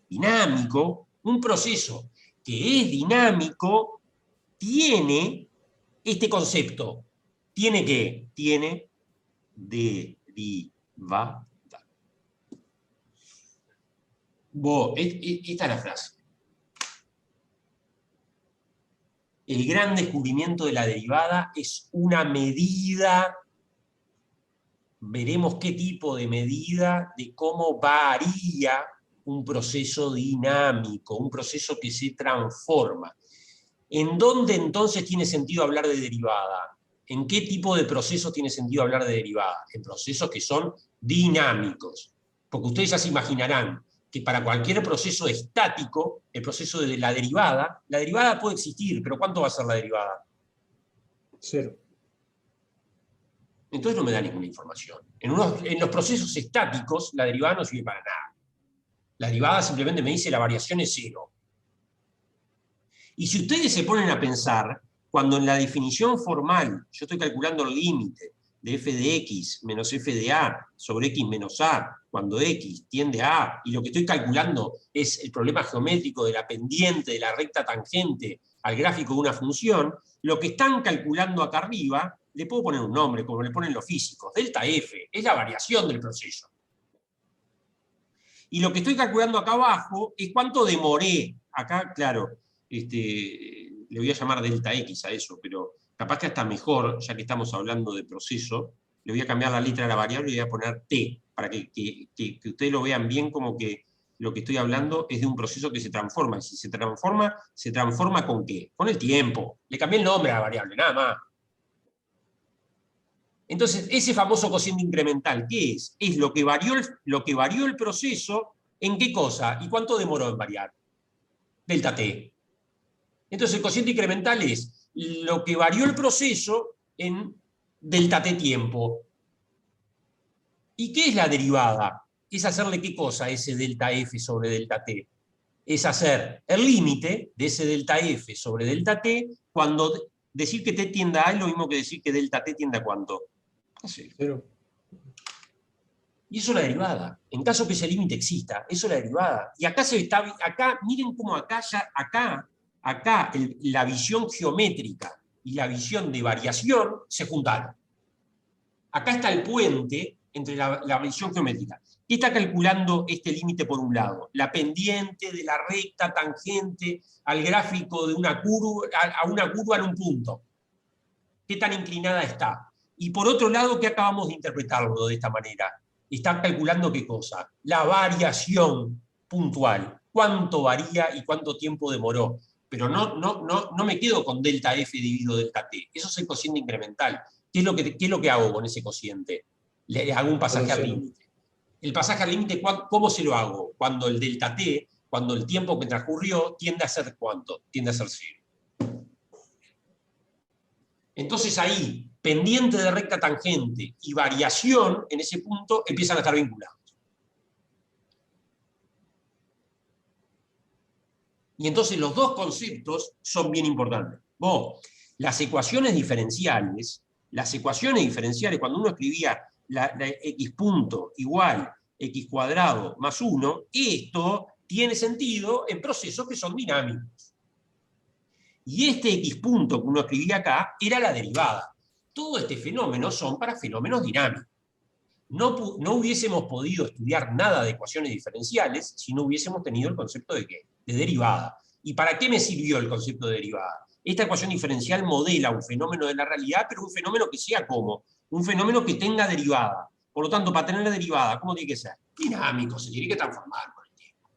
dinámico. Un proceso que es dinámico tiene este concepto. ¿Tiene qué? Tiene derivada. Esta es la frase. El gran descubrimiento de la derivada es una medida, veremos qué tipo de medida, de cómo varía un proceso dinámico, un proceso que se transforma. ¿En dónde entonces tiene sentido hablar de derivada? ¿En qué tipo de procesos tiene sentido hablar de derivada? En procesos que son dinámicos. Porque ustedes ya se imaginarán que para cualquier proceso estático, el proceso de la derivada puede existir, pero ¿cuánto va a ser la derivada? 0. Entonces no me da ninguna información. En los procesos estáticos, la derivada no sirve para nada. La derivada simplemente me dice la variación es 0. Y si ustedes se ponen a pensar, cuando en la definición formal yo estoy calculando el límite de f de x menos f de a sobre x menos a, cuando x tiende a a, y lo que estoy calculando es el problema geométrico de la pendiente de la recta tangente al gráfico de una función, lo que están calculando acá arriba, le puedo poner un nombre, como le ponen los físicos, delta f, es la variación del proceso. Y lo que estoy calculando acá abajo es cuánto demoré. Acá, claro, le voy a llamar delta x a eso, pero capaz que hasta mejor, ya que estamos hablando de proceso, le voy a cambiar la letra de la variable y voy a poner t, para que ustedes lo vean bien como que lo que estoy hablando es de un proceso que se transforma. Y si se transforma ¿con qué? Con el tiempo. Le cambié el nombre a la variable, nada más. Entonces, ese famoso cociente incremental, ¿qué es? Es lo que varió el proceso, ¿en qué cosa? ¿Y cuánto demoró en variar? Delta t. Entonces, el cociente incremental es lo que varió el proceso en delta t tiempo. ¿Y qué es la derivada? Es hacerle ¿qué cosa a ese delta f sobre delta t? Es hacer el límite de ese delta f sobre delta t cuando decir que t tiende a es lo mismo que decir que delta t tiende a ¿cuánto? A 0. Y eso es la derivada. En caso que ese límite exista, eso es la derivada. Y acá miren cómo acá la visión geométrica y la visión de variación se juntaron. Acá está el puente entre la visión geométrica. ¿Qué está calculando este límite por un lado? La pendiente de la recta tangente al gráfico de una curva, a una curva en un punto. ¿Qué tan inclinada está? Y por otro lado, ¿qué acabamos de interpretarlo de esta manera? Está calculando ¿qué cosa? La variación puntual. ¿Cuánto varía y cuánto tiempo demoró? Pero no me quedo con delta f dividido delta t. Eso es el cociente incremental. ¿Qué es lo que hago con ese cociente? Le hago un pasaje al límite. El pasaje al límite, ¿cómo se lo hago? Cuando el delta t, cuando el tiempo que transcurrió, tiende a ser ¿cuánto? Tiende a ser 0. Entonces ahí, pendiente de recta tangente y variación en ese punto empiezan a estar vinculados. Y entonces los dos conceptos son bien importantes. Las ecuaciones diferenciales Las ecuaciones diferenciales, cuando uno escribía la x punto igual x cuadrado más 1, esto tiene sentido en procesos que son dinámicos. Y este x punto que uno escribía acá era la derivada. Todo este fenómeno son para fenómenos dinámicos. No hubiésemos podido estudiar nada de ecuaciones diferenciales si no hubiésemos tenido el concepto de ¿qué? De derivada. ¿Y para qué me sirvió el concepto de derivada? Esta ecuación diferencial modela un fenómeno de la realidad, pero un fenómeno que sea como, un fenómeno que tenga derivada. Por lo tanto, para tener la derivada, ¿cómo tiene que ser? Dinámico, se tiene que transformar con el tiempo.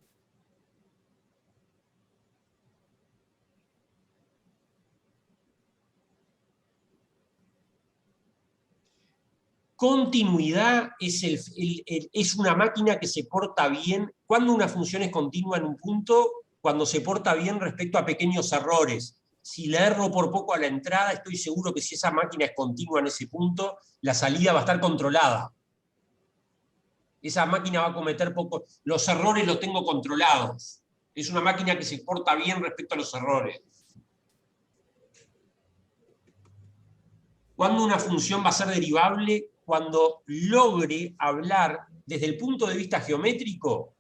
Continuidad es una máquina que se porta bien. Cuando una función es continua en un punto, cuando se porta bien respecto a pequeños errores. Si le erro por poco a la entrada, estoy seguro que si esa máquina es continua en ese punto, la salida va a estar controlada. Esa máquina va a cometer pocos... Los errores los tengo controlados. Es una máquina que se porta bien respecto a los errores. ¿Cuándo una función va a ser derivable? Cuando logre hablar desde el punto de vista geométrico,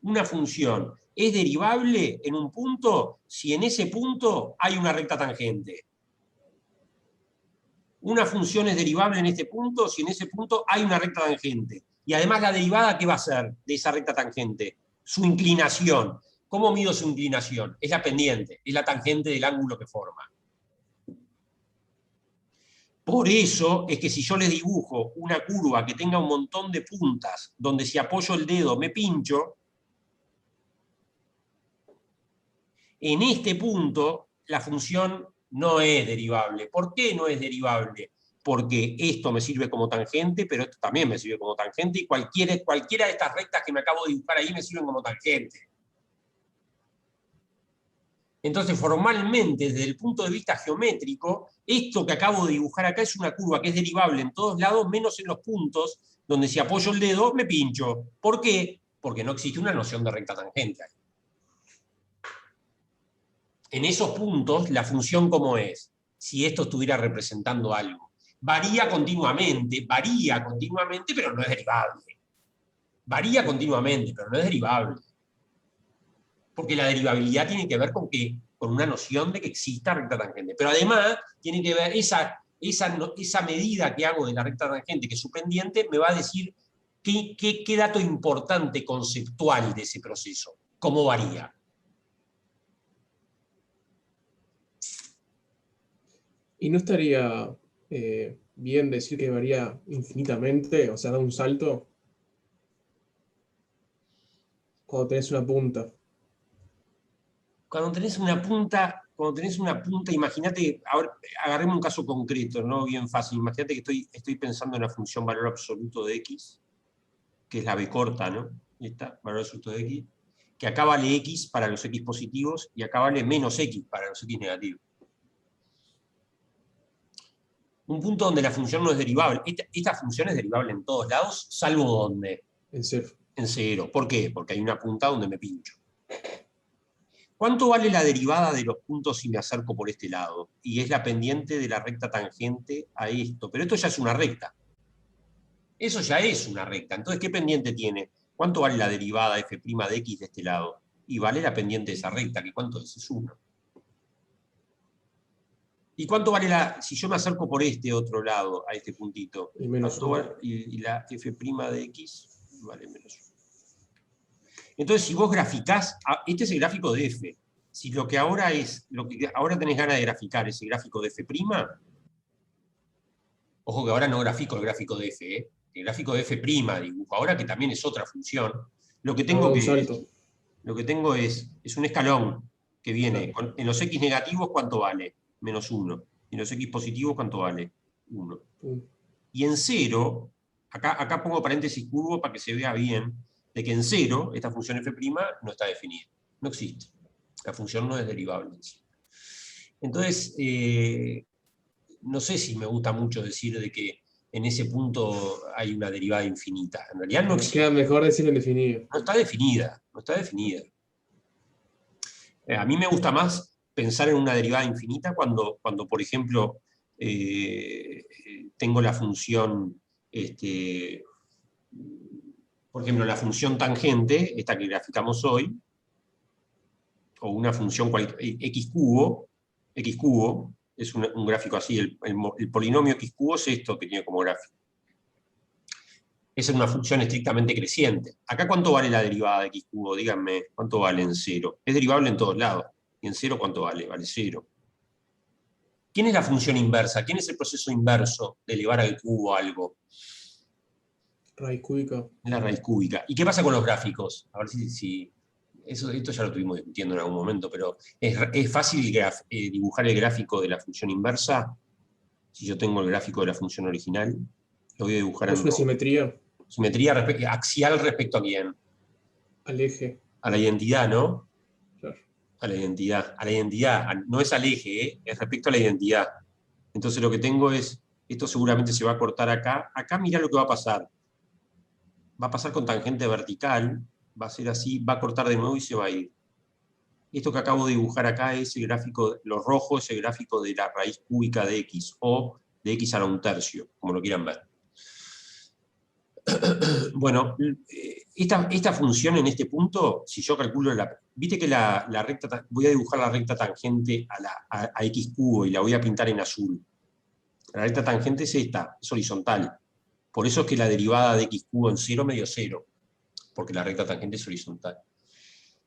una función es derivable en un punto si en ese punto hay una recta tangente. Una función es derivable en este punto si en ese punto hay una recta tangente. Y además la derivada, ¿qué va a ser de esa recta tangente? Su inclinación. ¿Cómo mido su inclinación? Es la pendiente, es la tangente del ángulo que forma. Por eso es que si yo les dibujo una curva que tenga un montón de puntas, donde si apoyo el dedo me pincho, en este punto la función no es derivable. ¿Por qué no es derivable? Porque esto me sirve como tangente, pero esto también me sirve como tangente, y cualquiera de estas rectas que me acabo de dibujar ahí me sirven como tangente. Entonces, formalmente, desde el punto de vista geométrico, esto que acabo de dibujar acá es una curva que es derivable en todos lados, menos en los puntos donde si apoyo el dedo me pincho. ¿Por qué? Porque no existe una noción de recta tangente. En esos puntos, la función ¿cómo es? Si esto estuviera representando algo. Varía continuamente, pero no es derivable. Varía continuamente, pero no es derivable. Porque la derivabilidad tiene que ver con una noción de que exista recta tangente. Pero además, tiene que ver esa medida que hago de la recta tangente, que es su pendiente, me va a decir qué dato importante conceptual de ese proceso, cómo varía. ¿Y no estaría bien decir que varía infinitamente, o sea, da un salto? Cuando tenés una punta. Cuando tenés una punta, imagínate, agarremos un caso concreto, ¿no? Bien fácil. Imagínate que estoy pensando en la función valor absoluto de x, que es la b corta, ¿no? Esta, valor absoluto de x, que acá vale x para los x positivos y acá vale menos x para los x negativos. Un punto donde la función no es derivable. Esta función es derivable en todos lados, salvo ¿dónde? En cero. En cero. ¿Por qué? Porque hay una punta donde me pincho. ¿Cuánto vale la derivada de los puntos si me acerco por este lado? Y es la pendiente de la recta tangente a esto. Pero esto ya es una recta. Eso ya es una recta. Entonces, ¿qué pendiente tiene? ¿Cuánto vale la derivada f' de x de este lado? Y vale la pendiente de esa recta, que ¿cuánto es? Es 1. ¿Y cuánto vale si yo me acerco por este otro lado, a este puntito? Y menos 1. Y la f' de x vale menos 1. Entonces, si vos graficás, este es el gráfico de f. Si lo que ahora tenés ganas de graficar es el gráfico de f', ojo que ahora no grafico el gráfico de f, el gráfico de f' dibujo, ahora que también es otra función, lo que tengo es un escalón que viene, en los x negativos, ¿cuánto vale? Menos 1. Y en los x positivos, ¿cuánto vale? 1. Y en 0, acá pongo paréntesis curvo para que se vea bien, de que en 0, esta función f' no está definida. No existe. La función no es derivable en sí. Entonces, no sé si me gusta mucho decir de que en ese punto hay una derivada infinita. En realidad no existe. Queda mejor decirlo indefinido. No está definida. A mí me gusta más pensar en una derivada infinita cuando por ejemplo, tengo la función, por ejemplo, la función tangente, esta que graficamos hoy, o una función x cubo, es un gráfico así, el polinomio x cubo es esto que tiene como gráfico. Esa es una función estrictamente creciente. ¿Acá cuánto vale la derivada de x cubo? Díganme, ¿cuánto vale en 0? Es derivable en todos lados. ¿Y en 0 cuánto vale? Vale 0. ¿Quién es la función inversa? ¿Quién es el proceso inverso de elevar al cubo algo? Raíz cúbica. La raíz cúbica. ¿Y qué pasa con los gráficos? A ver si esto ya lo estuvimos discutiendo en algún momento, pero ¿es fácil dibujar el gráfico de la función inversa? Si yo tengo el gráfico de la función original, lo voy a dibujar en ¿Es una simetría? Simetría axial respecto a quién. Al eje. A la identidad, ¿no? Claro. A la identidad. No es al eje, es respecto a la identidad. Entonces lo que tengo es, esto seguramente se va a cortar acá. Acá mirá lo que va a pasar. Va a pasar con tangente vertical, va a ser así, va a cortar de nuevo y se va a ir. Esto que acabo de dibujar acá es el gráfico, lo rojo es el gráfico de la raíz cúbica de x, o de x a la 1/3, como lo quieran ver. Bueno, esta función en este punto, si yo calculo viste que la recta, voy a dibujar la recta tangente a x cubo y la voy a pintar en azul. La recta tangente es esta, es horizontal. Por eso es que la derivada de x cubo en 0 me dio 0, porque la recta tangente es horizontal.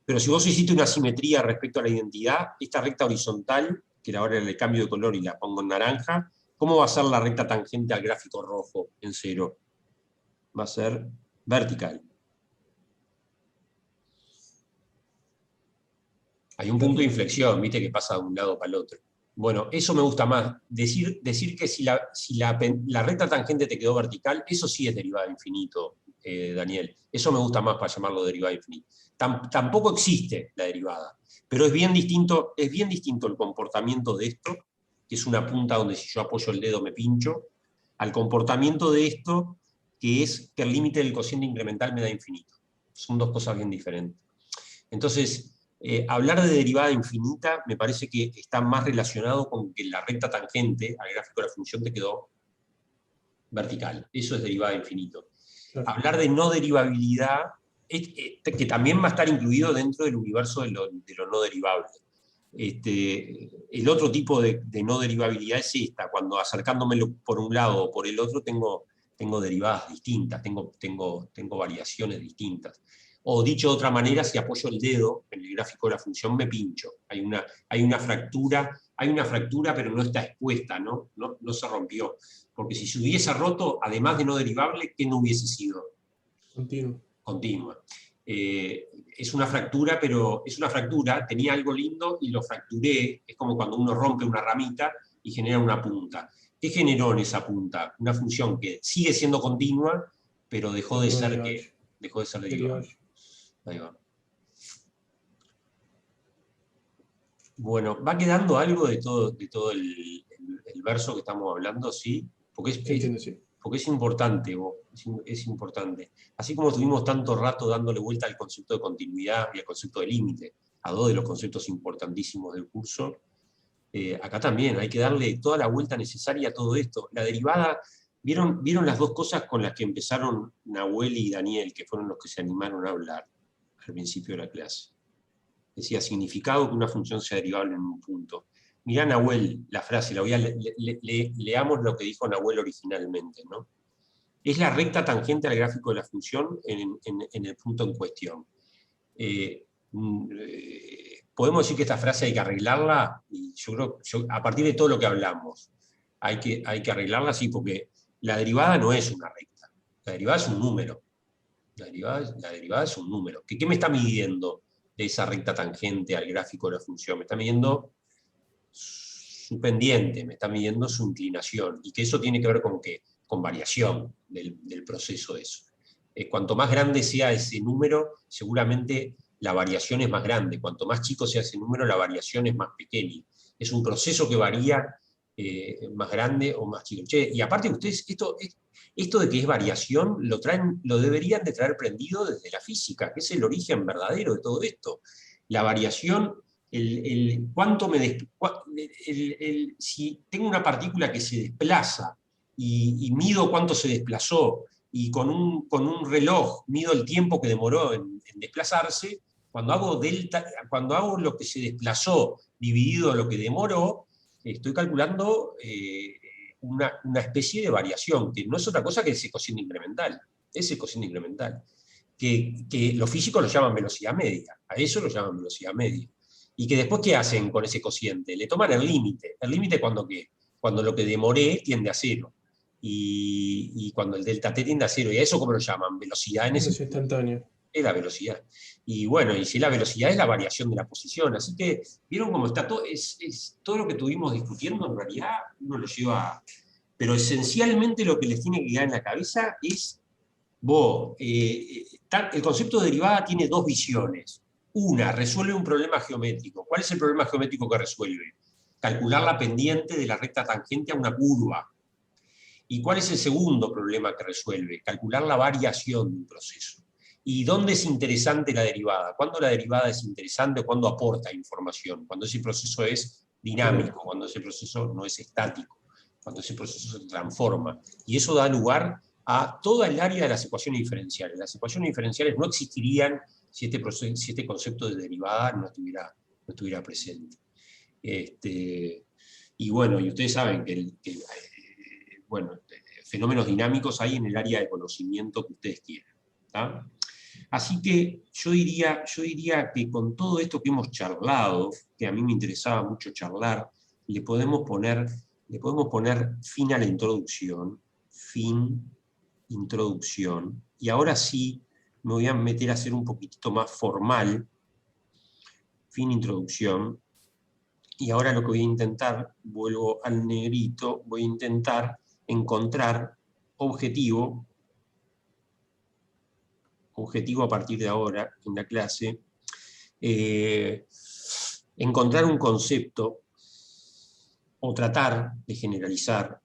Pero si vos hiciste una simetría respecto a la identidad, esta recta horizontal, que ahora le cambio de color y la pongo en naranja, ¿cómo va a ser la recta tangente al gráfico rojo en 0? Va a ser vertical. Hay un punto de inflexión, viste, que pasa de un lado para el otro. Bueno, eso me gusta más. Decir que si la recta tangente te quedó vertical, eso sí es derivada de infinito, Daniel. Eso me gusta más para llamarlo derivada de infinito. Tampoco existe la derivada, pero es bien distinto el comportamiento de esto, que es una punta donde si yo apoyo el dedo me pincho, al comportamiento de esto, que es que el límite del cociente incremental me da infinito. Son dos cosas bien diferentes. Entonces, hablar de derivada infinita me parece que está más relacionado con que la recta tangente al gráfico de la función te quedó vertical. Eso es derivada de infinito. Claro. Hablar de no derivabilidad, que también va a estar incluido dentro del universo de lo no derivable. El otro tipo de no derivabilidad es esta, cuando acercándomelo por un lado o por el otro tengo derivadas distintas, tengo variaciones distintas. O dicho de otra manera, si apoyo el dedo en el gráfico de la función me pincho. Hay una fractura, pero no está expuesta, ¿no? No se rompió. Porque si se hubiese roto, además de no derivable, ¿qué no hubiese sido? Continua. Es una fractura, pero es una fractura, tenía algo lindo y lo fracturé. Es como cuando uno rompe una ramita y genera una punta. ¿Qué generó en esa punta? Una función que sigue siendo continua, pero dejó de ser derivable. Ahí va. Bueno, ¿va quedando algo de todo el verso que estamos hablando? ¿Sí? Porque es importante, es importante. Así como tuvimos tanto rato dándole vuelta al concepto de continuidad y al concepto de límite, a dos de los conceptos importantísimos del curso, acá también hay que darle toda la vuelta necesaria a todo esto. La derivada, ¿vieron las dos cosas con las que empezaron Nahuel y Daniel, que fueron los que se animaron a hablar al principio de la clase? Decía, significado que una función sea derivable en un punto. Mirá, Nahuel, la frase, leamos lo que dijo Nahuel originalmente, ¿no? Es la recta tangente al gráfico de la función en el punto en cuestión. Podemos decir que esta frase hay que arreglarla, y yo creo, a partir de todo lo que hablamos, hay que arreglarla, sí, porque la derivada no es una recta, la derivada es un número. La derivada es un número. ¿Qué me está midiendo de esa recta tangente al gráfico de la función? Me está midiendo su pendiente, me está midiendo su inclinación, y que eso tiene que ver con ¿qué? Con variación del proceso de eso. Cuanto más grande sea ese número, seguramente la variación es más grande. Cuanto más chico sea ese número, la variación es más pequeña. Es un proceso que varía más grande o más chico. Che, y aparte ustedes, esto de que es variación, lo deberían de traer prendido desde la física, que es el origen verdadero de todo esto. La variación si tengo una partícula que se desplaza y mido cuánto se desplazó, y con un reloj mido el tiempo que demoró en desplazarse, cuando hago lo que se desplazó dividido lo que demoró, estoy calculando una especie de variación, que no es otra cosa que ese cociente incremental. Ese cociente incremental. Que los físicos lo llaman velocidad media. A eso lo llaman velocidad media. Y que después, ¿qué hacen con ese cociente? Le toman el límite. ¿El límite cuando qué? Cuando lo que demoré tiende a cero. Y cuando el delta t tiende a cero. ¿Y a eso cómo lo llaman? Velocidad en ese Es instantáneo. Es la velocidad. Y bueno, y si la velocidad es la variación de la posición. Así que, ¿vieron cómo está todo? Todo lo que estuvimos discutiendo, en realidad, uno lo lleva... Pero esencialmente lo que les tiene que quedar en la cabeza es, el concepto de derivada tiene dos visiones. Una, resuelve un problema geométrico. ¿Cuál es el problema geométrico que resuelve? Calcular la pendiente de la recta tangente a una curva. ¿Y cuál es el segundo problema que resuelve? Calcular la variación de un proceso. ¿Y dónde es interesante la derivada? ¿Cuándo la derivada es interesante o cuándo aporta información? Cuando ese proceso es dinámico, cuando ese proceso no es estático, cuando ese proceso se transforma. Y eso da lugar a toda el área de las ecuaciones diferenciales. Las ecuaciones diferenciales no existirían si este concepto de derivada no estuviera presente. Y bueno, y ustedes saben que fenómenos dinámicos hay en el área de conocimiento que ustedes quieran. ¿Tá? Así que yo diría que con todo esto que hemos charlado, que a mí me interesaba mucho charlar, le podemos poner fin a la introducción, y ahora sí me voy a meter a hacer un poquitito más formal, fin, introducción, y ahora lo que voy a intentar, vuelvo al negrito, voy a intentar encontrar objetivo a partir de ahora en la clase, encontrar un concepto o tratar de generalizar,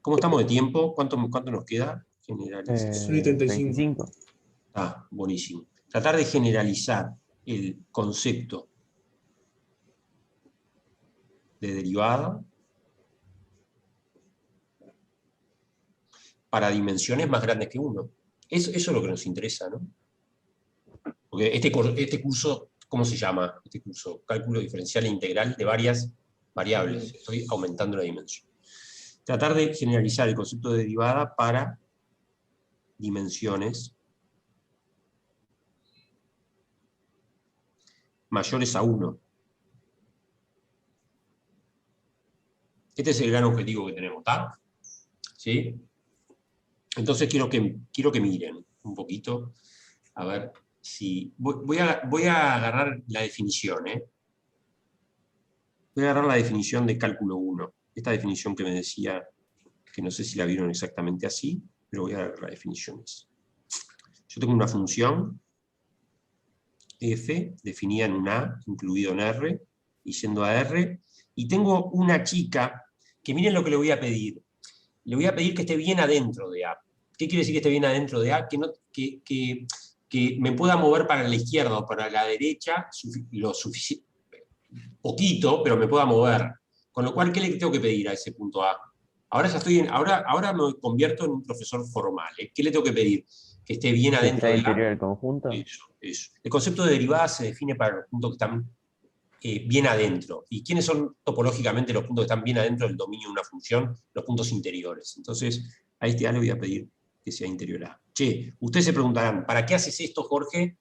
¿cómo estamos de tiempo? ¿Cuánto nos queda? Son 75. Ah, buenísimo. Tratar de generalizar el concepto de derivada para dimensiones más grandes que 1. Eso es lo que nos interesa, ¿no? Porque este curso, ¿cómo se llama? Este curso, cálculo diferencial e integral de varias variables. Estoy aumentando la dimensión. Tratar de generalizar el concepto de derivada para dimensiones mayores a 1. Este es el gran objetivo que tenemos, ¿está? ¿Sí? Entonces quiero que miren un poquito, a ver si... Voy a agarrar la definición, ¿eh? Voy a agarrar la definición de cálculo 1. Esta definición que me decía, que no sé si la vieron exactamente así, pero voy a agarrar la definición. Yo tengo una función f, definida en un a, incluido en r, y yendo a r, y tengo una chica, que miren lo que le voy a pedir. Le voy a pedir que esté bien adentro de a. ¿Qué quiere decir que esté bien adentro de a? Que me pueda mover para la izquierda o para la derecha lo suficiente, poquito, pero me pueda mover. Con lo cual, ¿qué le tengo que pedir a ese punto A? Ahora me convierto en un profesor formal. ¿Qué le tengo que pedir? Que esté bien adentro del interior del conjunto. Eso. El concepto de derivada se define para los puntos que están bien adentro. ¿Y quiénes son topológicamente los puntos que están bien adentro del dominio de una función? Los puntos interiores. Entonces, a este A le voy a pedir que sea interior A. Che, ustedes se preguntarán, ¿para qué haces esto, Jorge?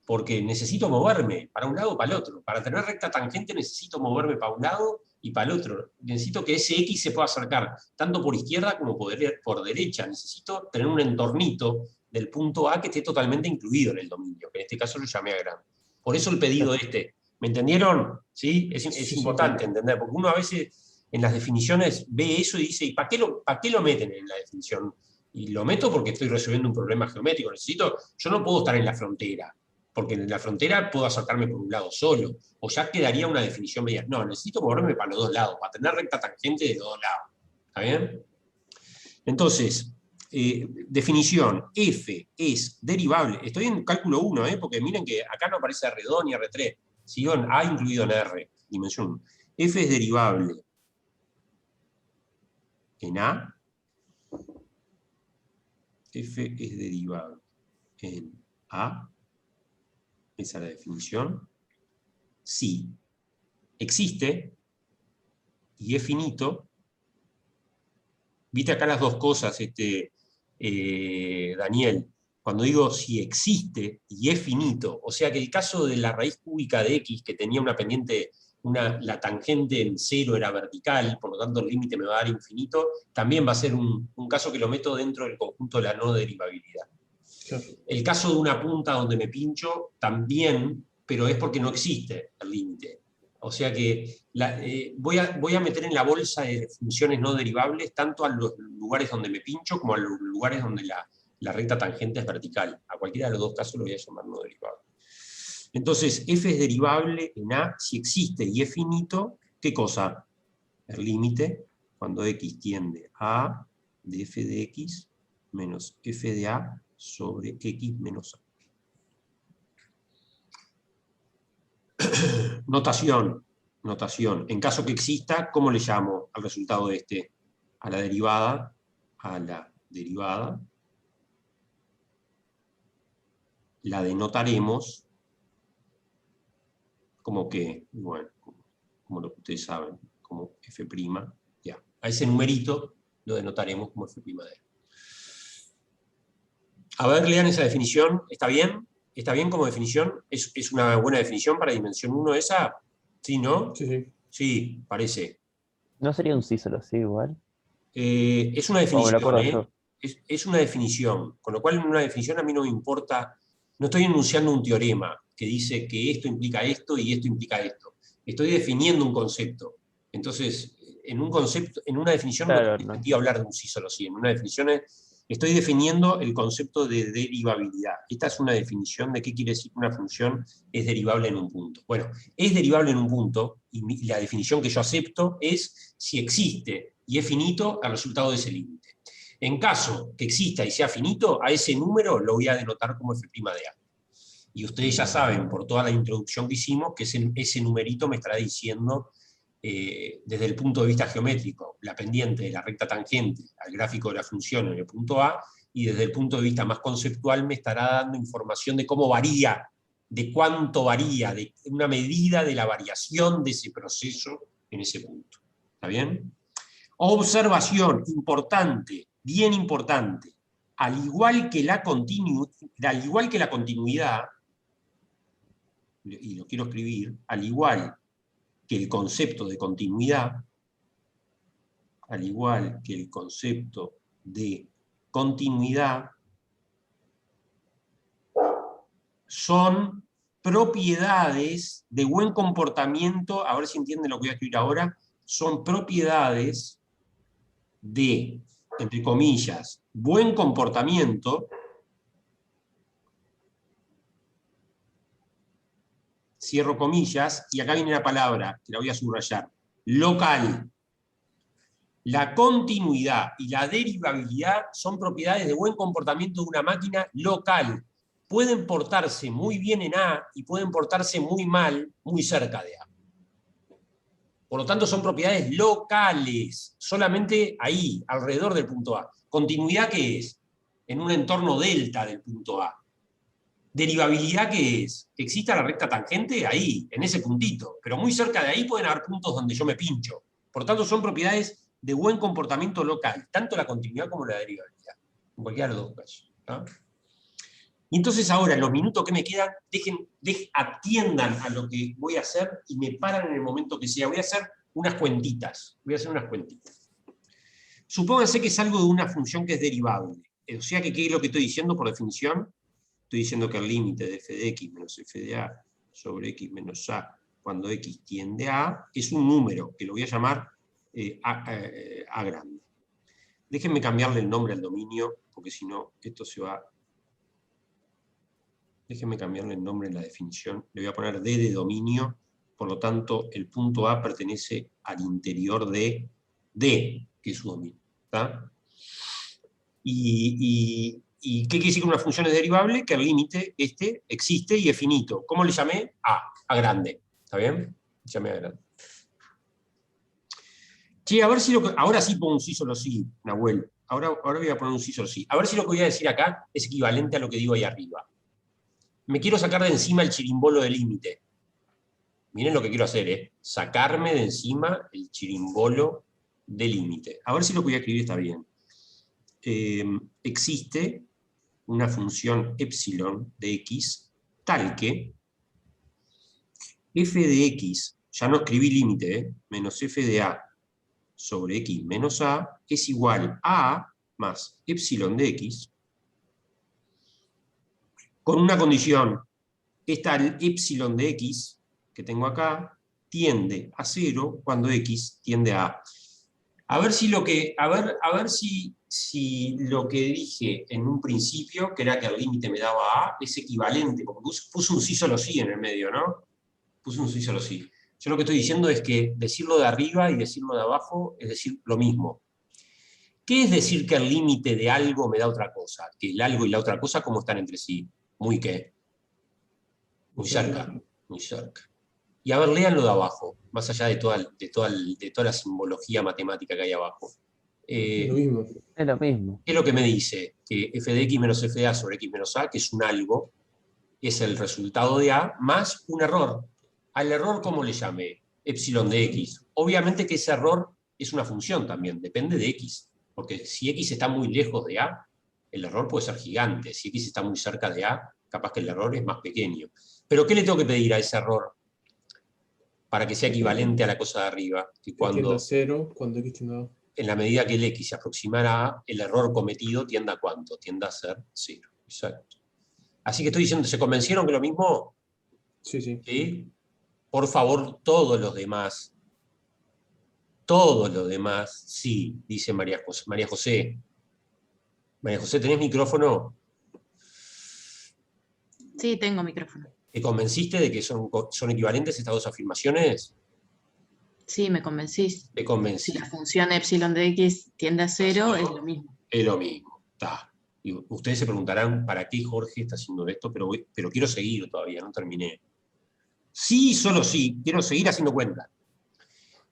Porque necesito moverme para un lado o para el otro. Para tener recta tangente necesito moverme para un lado y para el otro. Necesito que ese X se pueda acercar tanto por izquierda como por derecha. Necesito tener un entornito del punto A que esté totalmente incluido en el dominio, que en este caso lo llamé a grande. Por eso el pedido este. ¿Me entendieron? ¿Sí? Es importante entender, porque uno a veces en las definiciones ve eso y dice, ¿y para qué lo meten en la definición? Y lo meto porque estoy resolviendo un problema geométrico. Yo no puedo estar en la frontera, porque en la frontera puedo acercarme por un lado solo, o ya quedaría una definición media. No, necesito moverme para los dos lados, para tener recta tangente de los dos lados. ¿Está bien? Entonces, definición, f es derivable, estoy en cálculo 1, porque miren que acá no aparece R2 ni R3, sigo en A incluido en R, dimensión 1. F es derivable en A, f es derivable en A, esa es la definición, si existe y es finito. Viste acá las dos cosas, Daniel, cuando digo si existe y es finito, o sea que el caso de la raíz cúbica de x, que tenía una pendiente, la tangente en 0 era vertical, por lo tanto el límite me va a dar infinito, también va a ser un caso que lo meto dentro del conjunto de la no derivabilidad. Claro. El caso de una punta donde me pincho, también, pero es porque no existe el límite. O sea que voy a meter en la bolsa de funciones no derivables tanto a los lugares donde me pincho como a los lugares donde la recta tangente es vertical. A cualquiera de los dos casos lo voy a llamar no derivable. Entonces, f es derivable en A si existe y es finito. ¿Qué cosa? El límite, cuando x tiende a A, de f de x menos f de A sobre x menos A. Notación. En caso que exista, ¿cómo le llamo al resultado de este? A la derivada. La denotaremos como que, bueno, como lo que ustedes saben, como f', ya. A ese numerito lo denotaremos como f'. A ver, lean esa definición. ¿Está bien? ¿Está bien como definición? ¿Es una buena definición para dimensión 1 esa? ¿Sí, no? Sí. Sí, parece. ¿No sería un sí solo sí igual? Es una definición, me lo acuerdo yo. Es una definición, con lo cual en una definición a mí no me importa, no estoy enunciando un teorema que dice que esto implica esto y esto implica esto. Estoy definiendo un concepto. Entonces, en una definión Claro, no tiene sentido hablar de un sí solo sí. En una definición estoy definiendo el concepto de derivabilidad. Esta es una definición de qué quiere decir que una función es derivable en un punto. Bueno, es derivable en un punto, y la definición que yo acepto es si existe y es finito el resultado de ese límite. En caso que exista y sea finito, a ese número lo voy a denotar como f' de A. Y ustedes ya saben, por toda la introducción que hicimos, que ese numerito me estará diciendo, desde el punto de vista geométrico, la pendiente de la recta tangente al gráfico de la función en el punto A, y desde el punto de vista más conceptual me estará dando información de cómo varía, de cuánto varía, de una medida de la variación de ese proceso en ese punto. ¿Está bien? Observación importante, bien importante. Al igual que la continuidad, y lo quiero escribir, al igual que el concepto de continuidad, son propiedades de buen comportamiento, a ver si entienden lo que voy a escribir ahora, son propiedades de, entre comillas, buen comportamiento, cierro comillas, y acá viene la palabra, que la voy a subrayar, local. La continuidad y la derivabilidad son propiedades de buen comportamiento de una máquina local. Pueden portarse muy bien en A y pueden portarse muy mal, muy cerca de A. Por lo tanto, son propiedades locales, solamente ahí, alrededor del punto A. ¿Continuidad qué es? En un entorno delta del punto A. ¿Derivabilidad qué es? ¿Que exista la recta tangente? Ahí, en ese puntito. Pero muy cerca de ahí pueden haber puntos donde yo me pincho. Por lo tanto, son propiedades de buen comportamiento local, tanto la continuidad como la derivabilidad. En cualquiera de los dos casos. ¿No? Y entonces ahora, en los minutos que me quedan, atiendan a lo que voy a hacer y me paran en el momento que sea. Voy a hacer unas cuentitas. Supónganse que es algo de una función que es derivable. O sea que, ¿qué es lo que estoy diciendo por definición? Estoy diciendo que el límite de f de x menos f de a sobre x menos a cuando x tiende a A es un número que lo voy a llamar a grande. Déjenme cambiarle el nombre al dominio, porque si no, esto se va... Déjenme cambiarle el nombre en la definición. Le voy a poner D de dominio, por lo tanto, el punto A pertenece al interior de D, que es su dominio. ¿Está? ¿Y qué quiere decir que una función es derivable? Que el límite existe y es finito. ¿Cómo le llamé? A grande. ¿Está bien? Le llamé A grande. Che, a ver si ahora sí pongo un sí solo sí, Nahuel. Ahora voy a poner un sí solo sí. A ver si lo que voy a decir acá es equivalente a lo que digo ahí arriba. Me quiero sacar de encima el chirimbolo del límite. Miren lo que quiero hacer, sacarme de encima el chirimbolo del límite. A ver si lo que voy a escribir está bien. Existe una función epsilon de x tal que f de x, ya no escribí límite, menos f de a sobre x menos a es igual a más epsilon de x con una condición. Esta epsilon de x que tengo acá tiende a 0 cuando x tiende a A. A ver si lo que, si lo que dije en un principio, que era que el límite me daba A, es equivalente, porque puse un sí solo sí en el medio, ¿no? Puse un sí solo sí. Yo lo que estoy diciendo es que decirlo de arriba y decirlo de abajo es decir lo mismo. ¿Qué es decir que el límite de algo me da otra cosa? Que el algo y la otra cosa, ¿cómo están entre sí? Muy cerca, muy cerca. Y a ver, léanlo de abajo, más allá de toda la simbología matemática que hay abajo. Es lo mismo. Es lo mismo. ¿Qué es lo que me dice? Que f de x menos f de a sobre x menos a, que es un algo, es el resultado de a más un error. Al error, ¿cómo le llamé? Epsilon de x. Obviamente que ese error es una función también, depende de x. Porque si x está muy lejos de a, el error puede ser gigante. Si x está muy cerca de a, capaz que el error es más pequeño. Pero ¿qué le tengo que pedir a ese error para que sea equivalente a la cosa de arriba? Que tienda a 0 cuando x tiende a A. En la medida que el x se aproximara a A, el error cometido tiende a ¿cuánto? Tiende a ser 0. Exacto. Así que estoy diciendo, ¿se convencieron que lo mismo? Sí, sí. ¿Sí? Por favor, todos los demás, sí, dice María José. María José, ¿tenés micrófono? Sí, tengo micrófono. ¿Te convenciste de que son equivalentes estas dos afirmaciones? Sí, me convencís. Te convencí. Si la función epsilon de x tiende a 0, es lo mismo. Es lo mismo, está. Y ustedes se preguntarán, ¿para qué Jorge está haciendo esto? Pero quiero seguir todavía, no terminé. Sí, solo sí, quiero seguir haciendo cuentas.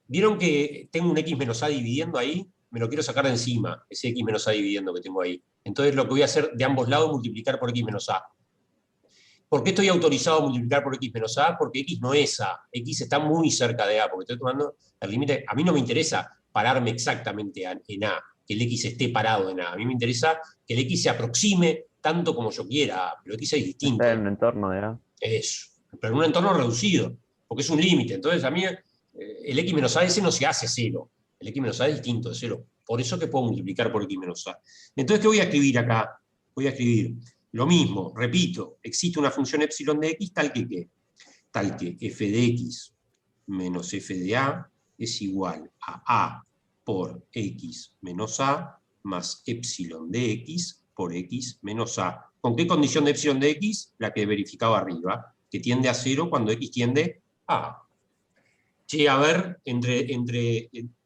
¿Vieron que tengo un x menos a dividiendo ahí? Me lo quiero sacar de encima, ese x menos a dividiendo que tengo ahí. Entonces lo que voy a hacer de ambos lados es multiplicar por x menos a. ¿Por qué estoy autorizado a multiplicar por x menos a? Porque x no es a. X está muy cerca de a, porque estoy tomando el límite. A mí no me interesa pararme exactamente en a, que el x esté parado en a. A mí me interesa que el x se aproxime tanto como yo quiera, pero x es distinto. Está en un entorno de A. Eso, pero en un entorno reducido, porque es un límite. Entonces a mí el x menos a ese no se hace 0. El x menos a es distinto de 0. Por eso que puedo multiplicar por x menos a. Entonces, ¿qué voy a escribir acá? Voy a escribir lo mismo, repito, existe una función epsilon de x tal que f de x menos f de a es igual a por x menos a más epsilon de x por x menos a. ¿Con qué condición de epsilon de x? La que he verificado arriba, que tiende a 0 cuando x tiende a A. Che, a ver,